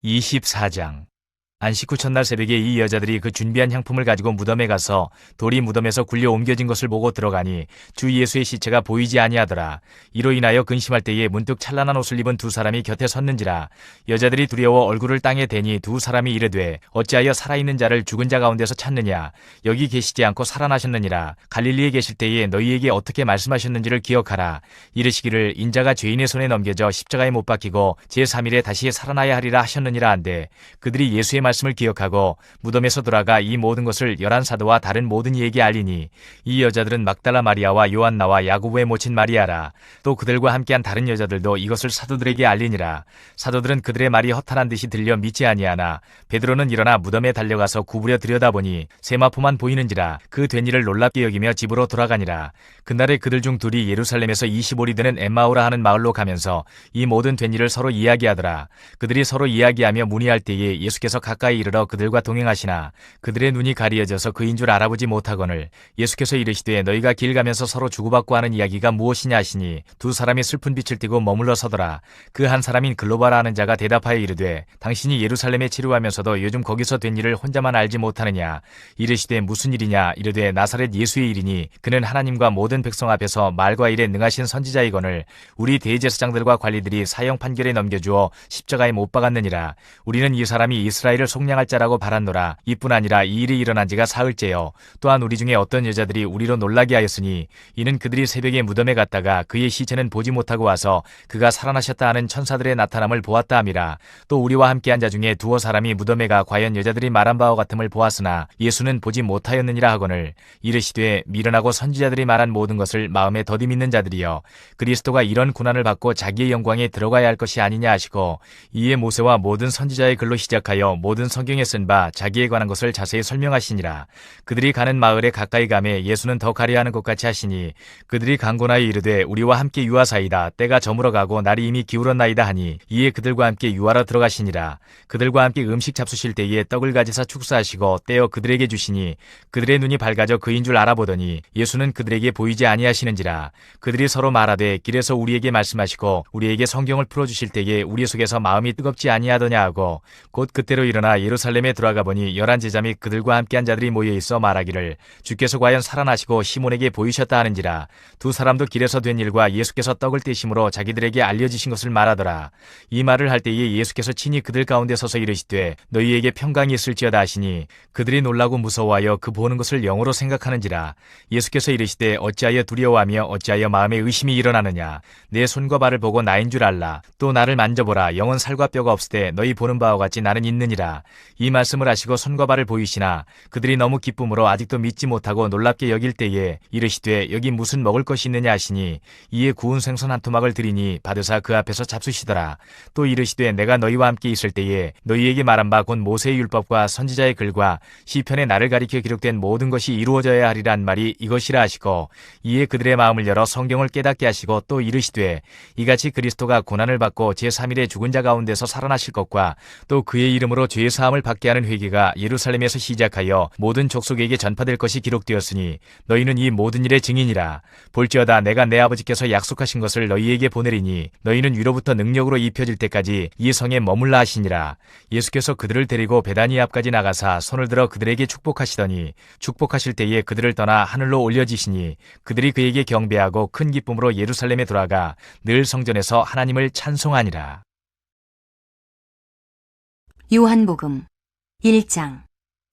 24장. 안식 후 첫날 새벽에 이 여자들이 그 준비한 향품을 가지고 무덤에 가서 돌이 무덤에서 굴려 옮겨진 것을 보고 들어가니 주 예수의 시체가 보이지 아니하더라. 이로 인하여 근심할 때에 문득 찬란한 옷을 입은 두 사람이 곁에 섰는지라. 여자들이 두려워 얼굴을 땅에 대니 두 사람이 이르되 어찌하여 살아있는 자를 죽은 자 가운데서 찾느냐? 여기 계시지 않고 살아나셨느니라. 갈릴리에 계실 때에 너희에게 어떻게 말씀하셨는지를 기억하라. 이르시기를 인자가 죄인의 손에 넘겨져 십자가에 못 박히고 제3일에 다시 살아나야 하리라 하셨느니라 한데 그들이 예수의 말씀을 기억하고 무덤에서 돌아가 이 모든 것을 열한 사도와 다른 모든 이에게 알리니 이 여자들은 막달라 마리아와 요한나와 야고보의 모친 마리아라. 또 그들과 함께한 다른 여자들도 이것을 사도들에게 알리니라. 사도들은 그들의 말이 허탄한 듯이 들려 믿지 아니하나 베드로는 일어나 무덤에 달려가서 구부려 들여다보니 세마포만 보이는지라. 그 된 일을 놀랍게 여기며 집으로 돌아가니라. 그날에 그들 중 둘이 예루살렘에서 25리 되는 엠마오라 하는 마을로 가면서 이 모든 된 일을 서로 이야기하더라. 그들이 서로 이야기하며 문의할 때에 예수께서 각 가까이 이르러 그들과 동행하시나 그들의 눈이 가리어져서 그인 줄 알아보지 못하거늘 예수께서 이르시되 너희가 길 가면서 서로 주고받고 하는 이야기가 무엇이냐 하시니 두 사람이 슬픈 빛을 띠고 머물러 서더라. 그 한 사람인 글로바라 하는 자가 대답하여 이르되 당신이 예루살렘에 치루하면서도 요즘 거기서 된 일을 혼자만 알지 못하느냐. 이르시되 무슨 일이냐. 이르되 나사렛 예수의 일이니 그는 하나님과 모든 백성 앞에서 말과 일에 능하신 선지자이거늘 우리 대제사장들과 관리들이 사형 판결에 넘겨주어 십자가에 못 박았느니라. 우리는 이 사람이 이스라엘을 속량할 자라고 바랐노라. 이뿐 아니라 이 일이 일어난 지가 사흘째요. 또한 우리 중에 어떤 여자들이 우리로 놀라게 하였으니 이는 그들이 새벽에 무덤에 갔다가 그의 시체는 보지 못하고 와서 그가 살아나셨다 하는 천사들의 나타남을 보았다 함이라. 또 우리와 함께한 자 중에 두어 사람이 무덤에 가 과연 여자들이 말한 바와 같음을 보았으나 예수는 보지 못하였느니라 하거늘 이르시되 미련하고 선지자들이 말한 모든 것을 마음에 더디 믿는 자들이여 그리스도가 이런 고난을 받고 자기의 영광에 들어가야 할 것이 아니냐 하시고 이에 모세와 모든 선지자의 글로 시작하여 모든 성경에 쓴 바 자기에 관한 것을 자세히 설명하시니라. 그들이 가는 마을에 가까이 가매 예수는 더 가려 하는 것 같이 하시니 그들이 강권하여 이르되 우리와 함께 유하사이다. 때가 저물어 가고 날이 이미 기울었나이다 하니 이에 그들과 함께 유하러 들어가시니라. 그들과 함께 음식 잡수실 때에 떡을 가지사 축사하시고 떼어 그들에게 주시니 그들의 눈이 밝아져 그인 줄 알아보더니 예수는 그들에게 보이지 아니하시는지라. 그들이 서로 말하되 길에서 우리에게 말씀하시고 우리에게 성경을 풀어주실 때에 우리 속에서 마음이 뜨겁지 아니하더냐 하고 곧 그때로 일어나 예루살렘에 들어가 보니 11 제자 및 그들과 함께한 자들이 모여 있어 말하기를 주께서 과연 살아나시고 시몬에게 보이셨다 하는지라. 두 사람도 길에서 된 일과 예수께서 떡을 떼심으로 자기들에게 알려지신 것을 말하더라. 이 말을 할 때에 예수께서 친히 그들 가운데 서서 이르시되 너희에게 평강이 있을지어다 하시니 그들이 놀라고 무서워하여 그 보는 것을 영으로 생각하는지라. 예수께서 이르시되 어찌하여 두려워하며 어찌하여 마음에 의심이 일어나느냐. 내 손과 발을 보고 나인 줄 알라. 또 나를 만져보라. 영은 살과 뼈가 없으되 너희 보는 바와 같이 나는 있느니라. 이 말씀을 하시고 손과 발을 보이시나 그들이 너무 기쁨으로 아직도 믿지 못하고 놀랍게 여길 때에 이르시되 여기 무슨 먹을 것이 있느냐 하시니 이에 구운 생선 한 토막을 드리니 받으사 그 앞에서 잡수시더라. 또 이르시되 내가 너희와 함께 있을 때에 너희에게 말한 바 곧 모세의 율법과 선지자의 글과 시편에 나를 가리켜 기록된 모든 것이 이루어져야 하리란 말이 이것이라 하시고 이에 그들의 마음을 열어 성경을 깨닫게 하시고 또 이르시되 이같이 그리스도가 고난을 받고 제3일에 죽은 자 가운데서 살아나실 것과 또 그의 이름으로 죄 사함을 받게 하는 회개가 예루살렘에서 시작하여 모든 족속에게 전파될 것이 기록되었으니 너희는 이 모든 일의 증인이라. 볼지어다 내가 내 아버지께서 약속하신 것을 너희에게 보내리니 너희는 위로부터 능력으로 입혀질 때까지 이 성에 머물라 하시니라. 예수께서 그들을 데리고 베다니 앞까지 나가사 손을 들어 그들에게 축복하시더니 축복하실 때에 그들을 떠나 하늘로 올려지시니 그들이 그에게 경배하고 큰 기쁨으로 예루살렘에 돌아가 늘 성전에서 하나님을 찬송하니라. 요한복음 1장.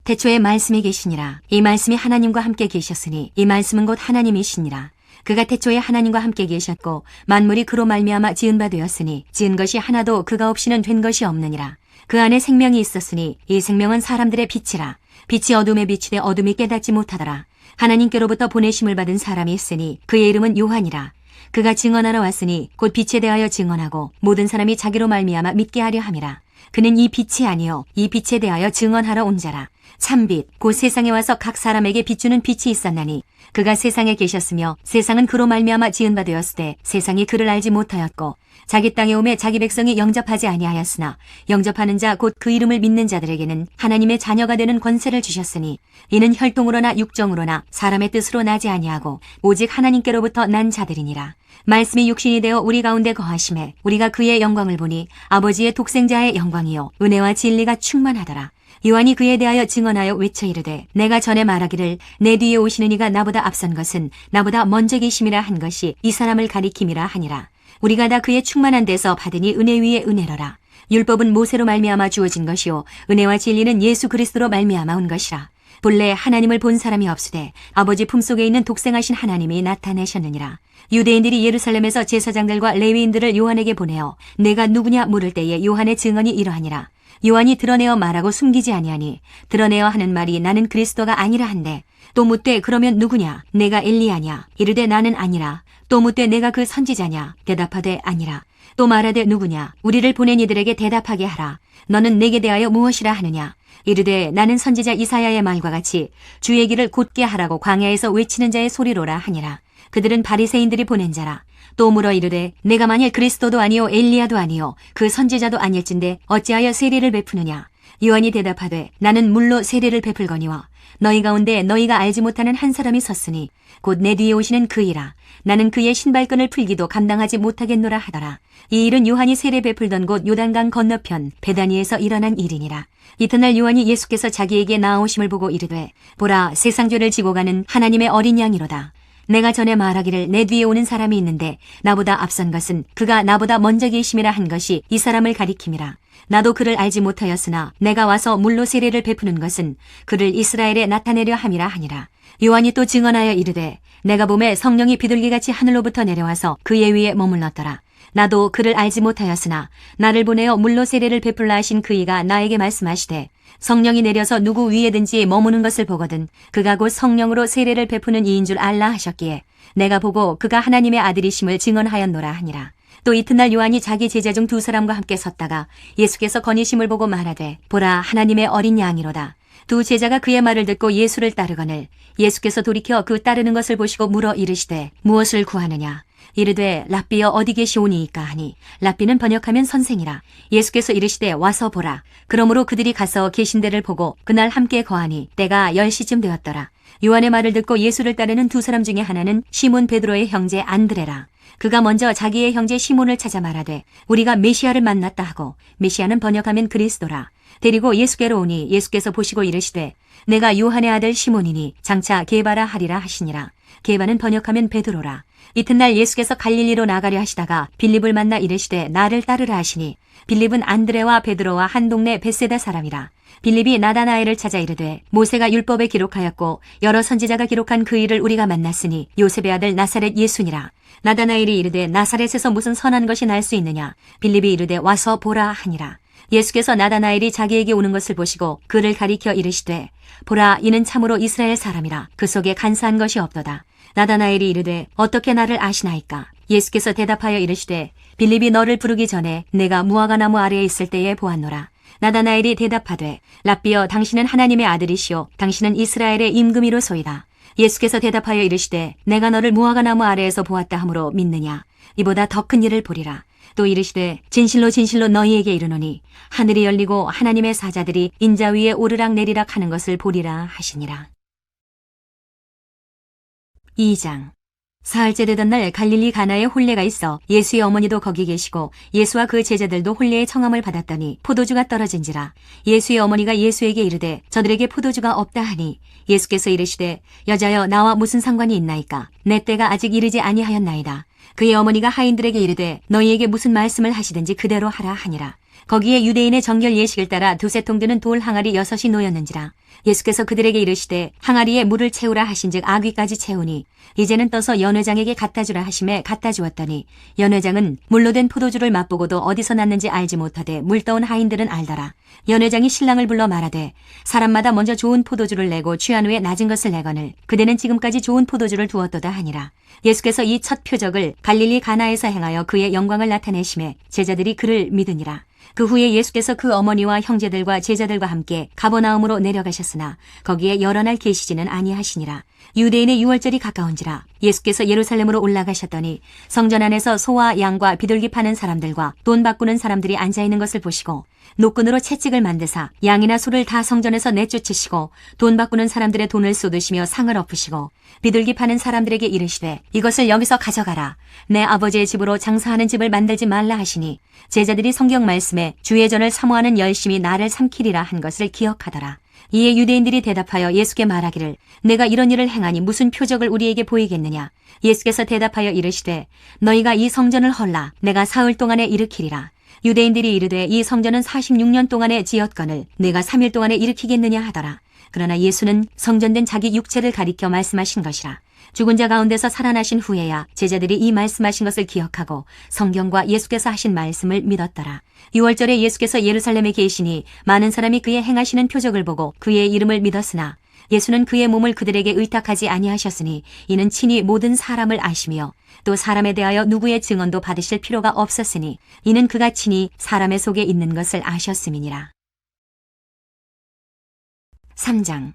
태초에 말씀이 계시니라. 이 말씀이 하나님과 함께 계셨으니 이 말씀은 곧 하나님이시니라. 그가 태초에 하나님과 함께 계셨고 만물이 그로 말미암아 지은 바 되었으니 지은 것이 하나도 그가 없이는 된 것이 없느니라. 그 안에 생명이 있었으니 이 생명은 사람들의 빛이라. 빛이 어둠에 비치되 어둠이 깨닫지 못하더라. 하나님께로부터 보내심을 받은 사람이 있으니 그의 이름은 요한이라. 그가 증언하러 왔으니 곧 빛에 대하여 증언하고 모든 사람이 자기로 말미암아 믿게 하려 함이라. 그는 이 빛이 아니요 이 빛에 대하여 증언하러 온 자라. 참빛 곧 세상에 와서 각 사람에게 비추는 빛이 있었나니 그가 세상에 계셨으며 세상은 그로 말미암아 지은 바 되었으되 세상이 그를 알지 못하였고 자기 땅에 오매 자기 백성이 영접하지 아니하였으나 영접하는 자 곧 그 이름을 믿는 자들에게는 하나님의 자녀가 되는 권세를 주셨으니 이는 혈통으로나 육정으로나 사람의 뜻으로 나지 아니하고 오직 하나님께로부터 난 자들이니라. 말씀이 육신이 되어 우리 가운데 거하심에 우리가 그의 영광을 보니 아버지의 독생자의 영광이요 은혜와 진리가 충만하더라. 요한이 그에 대하여 증언하여 외쳐 이르되 내가 전에 말하기를 내 뒤에 오시는 이가 나보다 앞선 것은 나보다 먼저 계심이라 한 것이 이 사람을 가리킴이라 하니라. 우리가 다 그의 충만한 데서 받으니 은혜 위에 은혜로라. 율법은 모세로 말미암아 주어진 것이요 은혜와 진리는 예수 그리스도로 말미암아 온 것이라. 본래 하나님을 본 사람이 없으되 아버지 품속에 있는 독생하신 하나님이 나타내셨느니라. 유대인들이 예루살렘에서 제사장들과 레위인들을 요한에게 보내어 내가 누구냐 물을 때에 요한의 증언이 이러하니라. 요한이 드러내어 말하고 숨기지 아니하니 드러내어 하는 말이 나는 그리스도가 아니라 한데 또 묻되 그러면 누구냐 내가 엘리야냐 이르되 나는 아니라 또 묻되 내가 그 선지자냐 대답하되 아니라 또 말하되 누구냐 우리를 보낸 이들에게 대답하게 하라. 너는 내게 대하여 무엇이라 하느냐 이르되 나는 선지자 이사야의 말과 같이 주의 길을 곧게 하라고 광야에서 외치는 자의 소리로라 하니라. 그들은 바리새인들이 보낸 자라. 또 물어 이르되 내가 만일 그리스도도 아니요 엘리야도 아니요 그 선지자도 아닐진데 어찌하여 세례를 베푸느냐. 요한이 대답하되 나는 물로 세례를 베풀거니와 너희 가운데 너희가 알지 못하는 한 사람이 섰으니 곧 내 뒤에 오시는 그이라. 나는 그의 신발끈을 풀기도 감당하지 못하겠노라 하더라. 이 일은 요한이 세례 베풀던 곳 요단강 건너편 베다니에서 일어난 일이니라. 이튿날 요한이 예수께서 자기에게 나아오심을 보고 이르되 보라, 세상 죄를 지고 가는 하나님의 어린 양이로다. 내가 전에 말하기를 내 뒤에 오는 사람이 있는데 나보다 앞선 것은 그가 나보다 먼저 계심이라 한 것이 이 사람을 가리킴이라. 나도 그를 알지 못하였으나 내가 와서 물로 세례를 베푸는 것은 그를 이스라엘에 나타내려 함이라 하니라. 요한이 또 증언하여 이르되 내가 보매 성령이 비둘기같이 하늘로부터 내려와서 그의 위에 머물렀더라. 나도 그를 알지 못하였으나 나를 보내어 물로 세례를 베풀라 하신 그이가 나에게 말씀하시되 성령이 내려서 누구 위에든지 머무는 것을 보거든 그가 곧 성령으로 세례를 베푸는 이인 줄 알라 하셨기에 내가 보고 그가 하나님의 아들이심을 증언하였노라 하니라. 또 이튿날 요한이 자기 제자 중 두 사람과 함께 섰다가 예수께서 거니심을 보고 말하되 보라, 하나님의 어린 양이로다. 두 제자가 그의 말을 듣고 예수를 따르거늘 예수께서 돌이켜 그 따르는 것을 보시고 물어 이르시되 무엇을 구하느냐. 이르되 랍비여 어디 계시오니이까 하니 랍비는 번역하면 선생이라. 예수께서 이르시되 와서 보라. 그러므로 그들이 가서 계신 데를 보고 그날 함께 거하니 때가 10시쯤 되었더라. 요한의 말을 듣고 예수를 따르는 두 사람 중에 하나는 시몬 베드로의 형제 안드레라. 그가 먼저 자기의 형제 시몬을 찾아 말하되 우리가 메시아를 만났다 하고, 메시아는 번역하면 그리스도라. 데리고 예수께로 오니 예수께서 보시고 이르시되 내가 요한의 아들 시몬이니 장차 게바라 하리라 하시니라. 게바는 번역하면 베드로라. 이튿날 예수께서 갈릴리로 나가려 하시다가 빌립을 만나 이르시되 나를 따르라 하시니 빌립은 안드레와 베드로와 한 동네 벳세다 사람이라. 빌립이 나다나엘을 찾아 이르되 모세가 율법에 기록하였고 여러 선지자가 기록한 그 일을 우리가 만났으니 요셉의 아들 나사렛 예수니라. 나다나엘이 이르되 나사렛에서 무슨 선한 것이 날 수 있느냐. 빌립이 이르되 와서 보라 하니라. 예수께서 나다나엘이 자기에게 오는 것을 보시고 그를 가리켜 이르시되 보라, 이는 참으로 이스라엘 사람이라. 그 속에 간사한 것이 없도다. 나다나엘이 이르되 어떻게 나를 아시나이까. 예수께서 대답하여 이르시되 빌립이 너를 부르기 전에 내가 무화과 나무 아래에 있을 때에 보았노라. 나다나엘이 대답하되 랍비여 당신은 하나님의 아들이시오 당신은 이스라엘의 임금이로소이다. 예수께서 대답하여 이르시되 내가 너를 무화과 나무 아래에서 보았다 하므로 믿느냐. 이보다 더 큰 일을 보리라. 또 이르시되 진실로 진실로 너희에게 이르노니 하늘이 열리고 하나님의 사자들이 인자 위에 오르락 내리락 하는 것을 보리라 하시니라. 2장. 사흘째 되던 날 갈릴리 가나에 혼례가 있어 예수의 어머니도 거기 계시고 예수와 그 제자들도 혼례의 청함을 받았더니 포도주가 떨어진지라. 예수의 어머니가 예수에게 이르되 저들에게 포도주가 없다 하니 예수께서 이르시되 여자여 나와 무슨 상관이 있나이까. 내 때가 아직 이르지 아니하였나이다. 그의 어머니가 하인들에게 이르되 너희에게 무슨 말씀을 하시든지 그대로 하라 하니라. 거기에 유대인의 정결 예식을 따라 두세 통 드는 돌 항아리 6이 놓였는지라. 예수께서 그들에게 이르시되 항아리에 물을 채우라 하신즉 아귀까지 채우니 이제는 떠서 연회장에게 갖다 주라 하심에 갖다 주었더니 연회장은 물로 된 포도주를 맛보고도 어디서 났는지 알지 못하되 물 떠온 하인들은 알더라. 연회장이 신랑을 불러 말하되 사람마다 먼저 좋은 포도주를 내고 취한 후에 낮은 것을 내거늘 그대는 지금까지 좋은 포도주를 두었도다 하니라. 예수께서 이 첫 표적을 갈릴리 가나에서 행하여 그의 영광을 나타내심에 제자들이 그를 믿으니라. 그 후에 예수께서 그 어머니와 형제들과 제자들과 함께 가버나움으로 내려가셨으나 거기에 여러 날 계시지는 아니하시니라. 유대인의 유월절이 가까운지라. 예수께서 예루살렘으로 올라가셨더니 성전 안에서 소와 양과 비둘기 파는 사람들과 돈 바꾸는 사람들이 앉아있는 것을 보시고 노끈으로 채찍을 만드사 양이나 소를 다 성전에서 내쫓으시고 돈 바꾸는 사람들의 돈을 쏟으시며 상을 엎으시고 비둘기 파는 사람들에게 이르시되 이것을 여기서 가져가라. 내 아버지의 집으로 장사하는 집을 만들지 말라 하시니 제자들이 성경 말씀에 주의 전을 사모하는 열심히 나를 삼키리라 한 것을 기억하더라. 이에 유대인들이 대답하여 예수께 말하기를 내가 이런 일을 행하니 무슨 표적을 우리에게 보이겠느냐. 예수께서 대답하여 이르시되 너희가 이 성전을 헐라. 내가 사흘 동안에 일으키리라. 유대인들이 이르되 이 성전은 46년 동안에 지었거늘 내가 3일 동안에 일으키겠느냐 하더라. 그러나 예수는 성전된 자기 육체를 가리켜 말씀하신 것이라. 죽은 자 가운데서 살아나신 후에야 제자들이 이 말씀하신 것을 기억하고 성경과 예수께서 하신 말씀을 믿었더라. 6월절에 예수께서 예루살렘에 계시니 많은 사람이 그의 행하시는 표적을 보고 그의 이름을 믿었으나 예수는 그의 몸을 그들에게 의탁하지 아니하셨으니 이는 친히 모든 사람을 아시며 또 사람에 대하여 누구의 증언도 받으실 필요가 없었으니 이는 그가 친히 사람의 속에 있는 것을 아셨음이니라. 3장.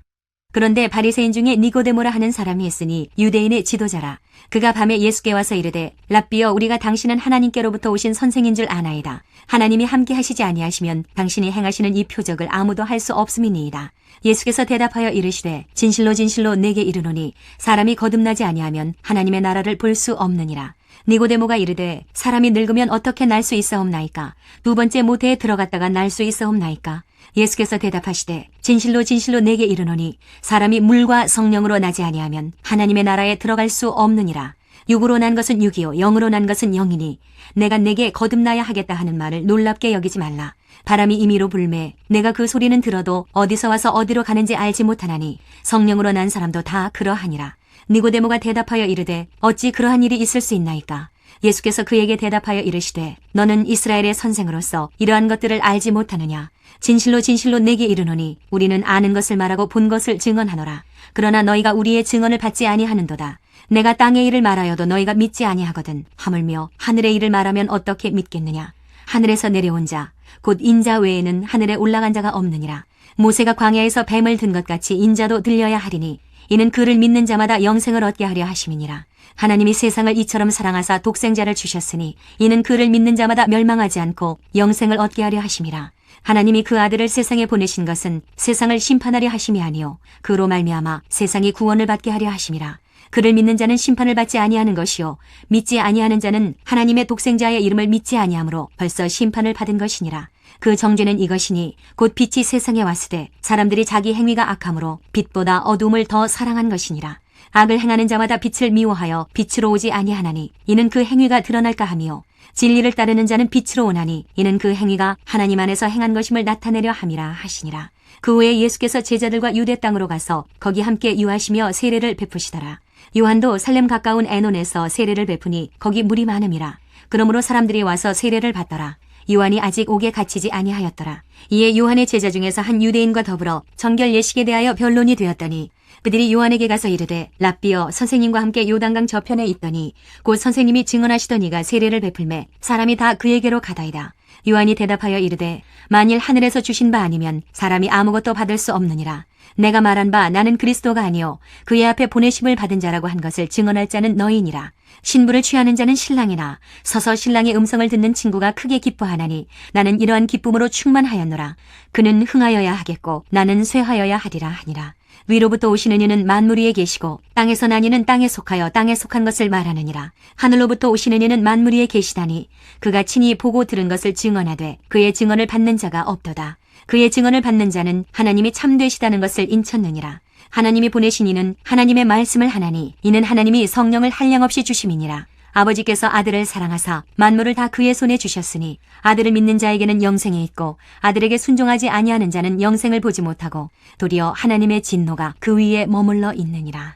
그런데 바리새인 중에 니고데모라 하는 사람이 있으니 유대인의 지도자라. 그가 밤에 예수께 와서 이르되 랍비여 우리가 당신은 하나님께로부터 오신 선생인 줄 아나이다. 하나님이 함께 하시지 아니하시면 당신이 행하시는 이 표적을 아무도 할 수 없음이니이다. 예수께서 대답하여 이르시되 진실로 진실로 내게 이르노니 사람이 거듭나지 아니하면 하나님의 나라를 볼 수 없느니라. 니고데모가 이르되 사람이 늙으면 어떻게 날 수 있사옵나이까? 두 번째 모태에 들어갔다가 날 수 있사옵나이까? 예수께서 대답하시되 진실로 진실로 내게 이르노니 사람이 물과 성령으로 나지 아니하면 하나님의 나라에 들어갈 수 없느니라. 육으로 난 것은 육이요 영으로 난 것은 영이니 내가 내게 거듭나야 하겠다 하는 말을 놀랍게 여기지 말라. 바람이 임의로 불매 내가 그 소리는 들어도 어디서 와서 어디로 가는지 알지 못하나니 성령으로 난 사람도 다 그러하니라. 니고데모가 대답하여 이르되 어찌 그러한 일이 있을 수 있나이까? 예수께서 그에게 대답하여 이르시되 너는 이스라엘의 선생으로서 이러한 것들을 알지 못하느냐? 진실로 진실로 내게 이르노니 우리는 아는 것을 말하고 본 것을 증언하노라. 그러나 너희가 우리의 증언을 받지 아니하는도다. 내가 땅의 일을 말하여도 너희가 믿지 아니하거든. 하물며 하늘의 일을 말하면 어떻게 믿겠느냐? 하늘에서 내려온 자 곧 인자 외에는 하늘에 올라간 자가 없느니라. 모세가 광야에서 뱀을 든 것 같이 인자도 들려야 하리니 이는 그를 믿는 자마다 영생을 얻게 하려 하심이니라. 하나님이 세상을 이처럼 사랑하사 독생자를 주셨으니 이는 그를 믿는 자마다 멸망하지 않고 영생을 얻게 하려 하심이라. 하나님이 그 아들을 세상에 보내신 것은 세상을 심판하려 하심이 아니요 그로 말미암아 세상이 구원을 받게 하려 하심이라. 그를 믿는 자는 심판을 받지 아니하는 것이요 믿지 아니하는 자는 하나님의 독생자의 이름을 믿지 아니하므로 벌써 심판을 받은 것이니라. 그 정죄는 이것이니 곧 빛이 세상에 왔으되 사람들이 자기 행위가 악함으로 빛보다 어둠을 더 사랑한 것이니라. 악을 행하는 자마다 빛을 미워하여 빛으로 오지 아니하나니 이는 그 행위가 드러날까 하미요 진리를 따르는 자는 빛으로 오나니 이는 그 행위가 하나님 안에서 행한 것임을 나타내려 함이라 하시니라. 그 후에 예수께서 제자들과 유대 땅으로 가서 거기 함께 유하시며 세례를 베푸시더라. 요한도 살렘 가까운 에논에서 세례를 베푸니 거기 물이 많음이라. 그러므로 사람들이 와서 세례를 받더라. 요한이 아직 옥에 갇히지 아니하였더라. 이에 요한의 제자 중에서 한 유대인과 더불어 정결 예식에 대하여 변론이 되었더니 그들이 요한에게 가서 이르되 랍비여 선생님과 함께 요단강 저편에 있더니 곧 선생님이 증언하시던 이가 세례를 베풀매 사람이 다 그에게로 가다이다. 요한이 대답하여 이르되 만일 하늘에서 주신 바 아니면 사람이 아무것도 받을 수 없느니라. 내가 말한 바 나는 그리스도가 아니요 그의 앞에 보내심을 받은 자라고 한 것을 증언할 자는 너희니라. 신부를 취하는 자는 신랑이나 서서 신랑의 음성을 듣는 친구가 크게 기뻐하나니 나는 이러한 기쁨으로 충만하였노라. 그는 흥하여야 하겠고 나는 쇠하여야 하리라 하니라. 위로부터 오시는 이는 만물 위에 계시고 땅에서 난 이는 땅에 속하여 땅에 속한 것을 말하느니라. 하늘로부터 오시는 이는 만물 위에 계시다니 그가 친히 보고 들은 것을 증언하되 그의 증언을 받는 자가 없도다. 그의 증언을 받는 자는 하나님이 참되시다는 것을 인쳤느니라. 하나님이 보내신 이는 하나님의 말씀을 하나니 이는 하나님이 성령을 한량없이 주심이니라. 아버지께서 아들을 사랑하사 만물을 다 그의 손에 주셨으니 아들을 믿는 자에게는 영생이 있고 아들에게 순종하지 아니하는 자는 영생을 보지 못하고 도리어 하나님의 진노가 그 위에 머물러 있느니라.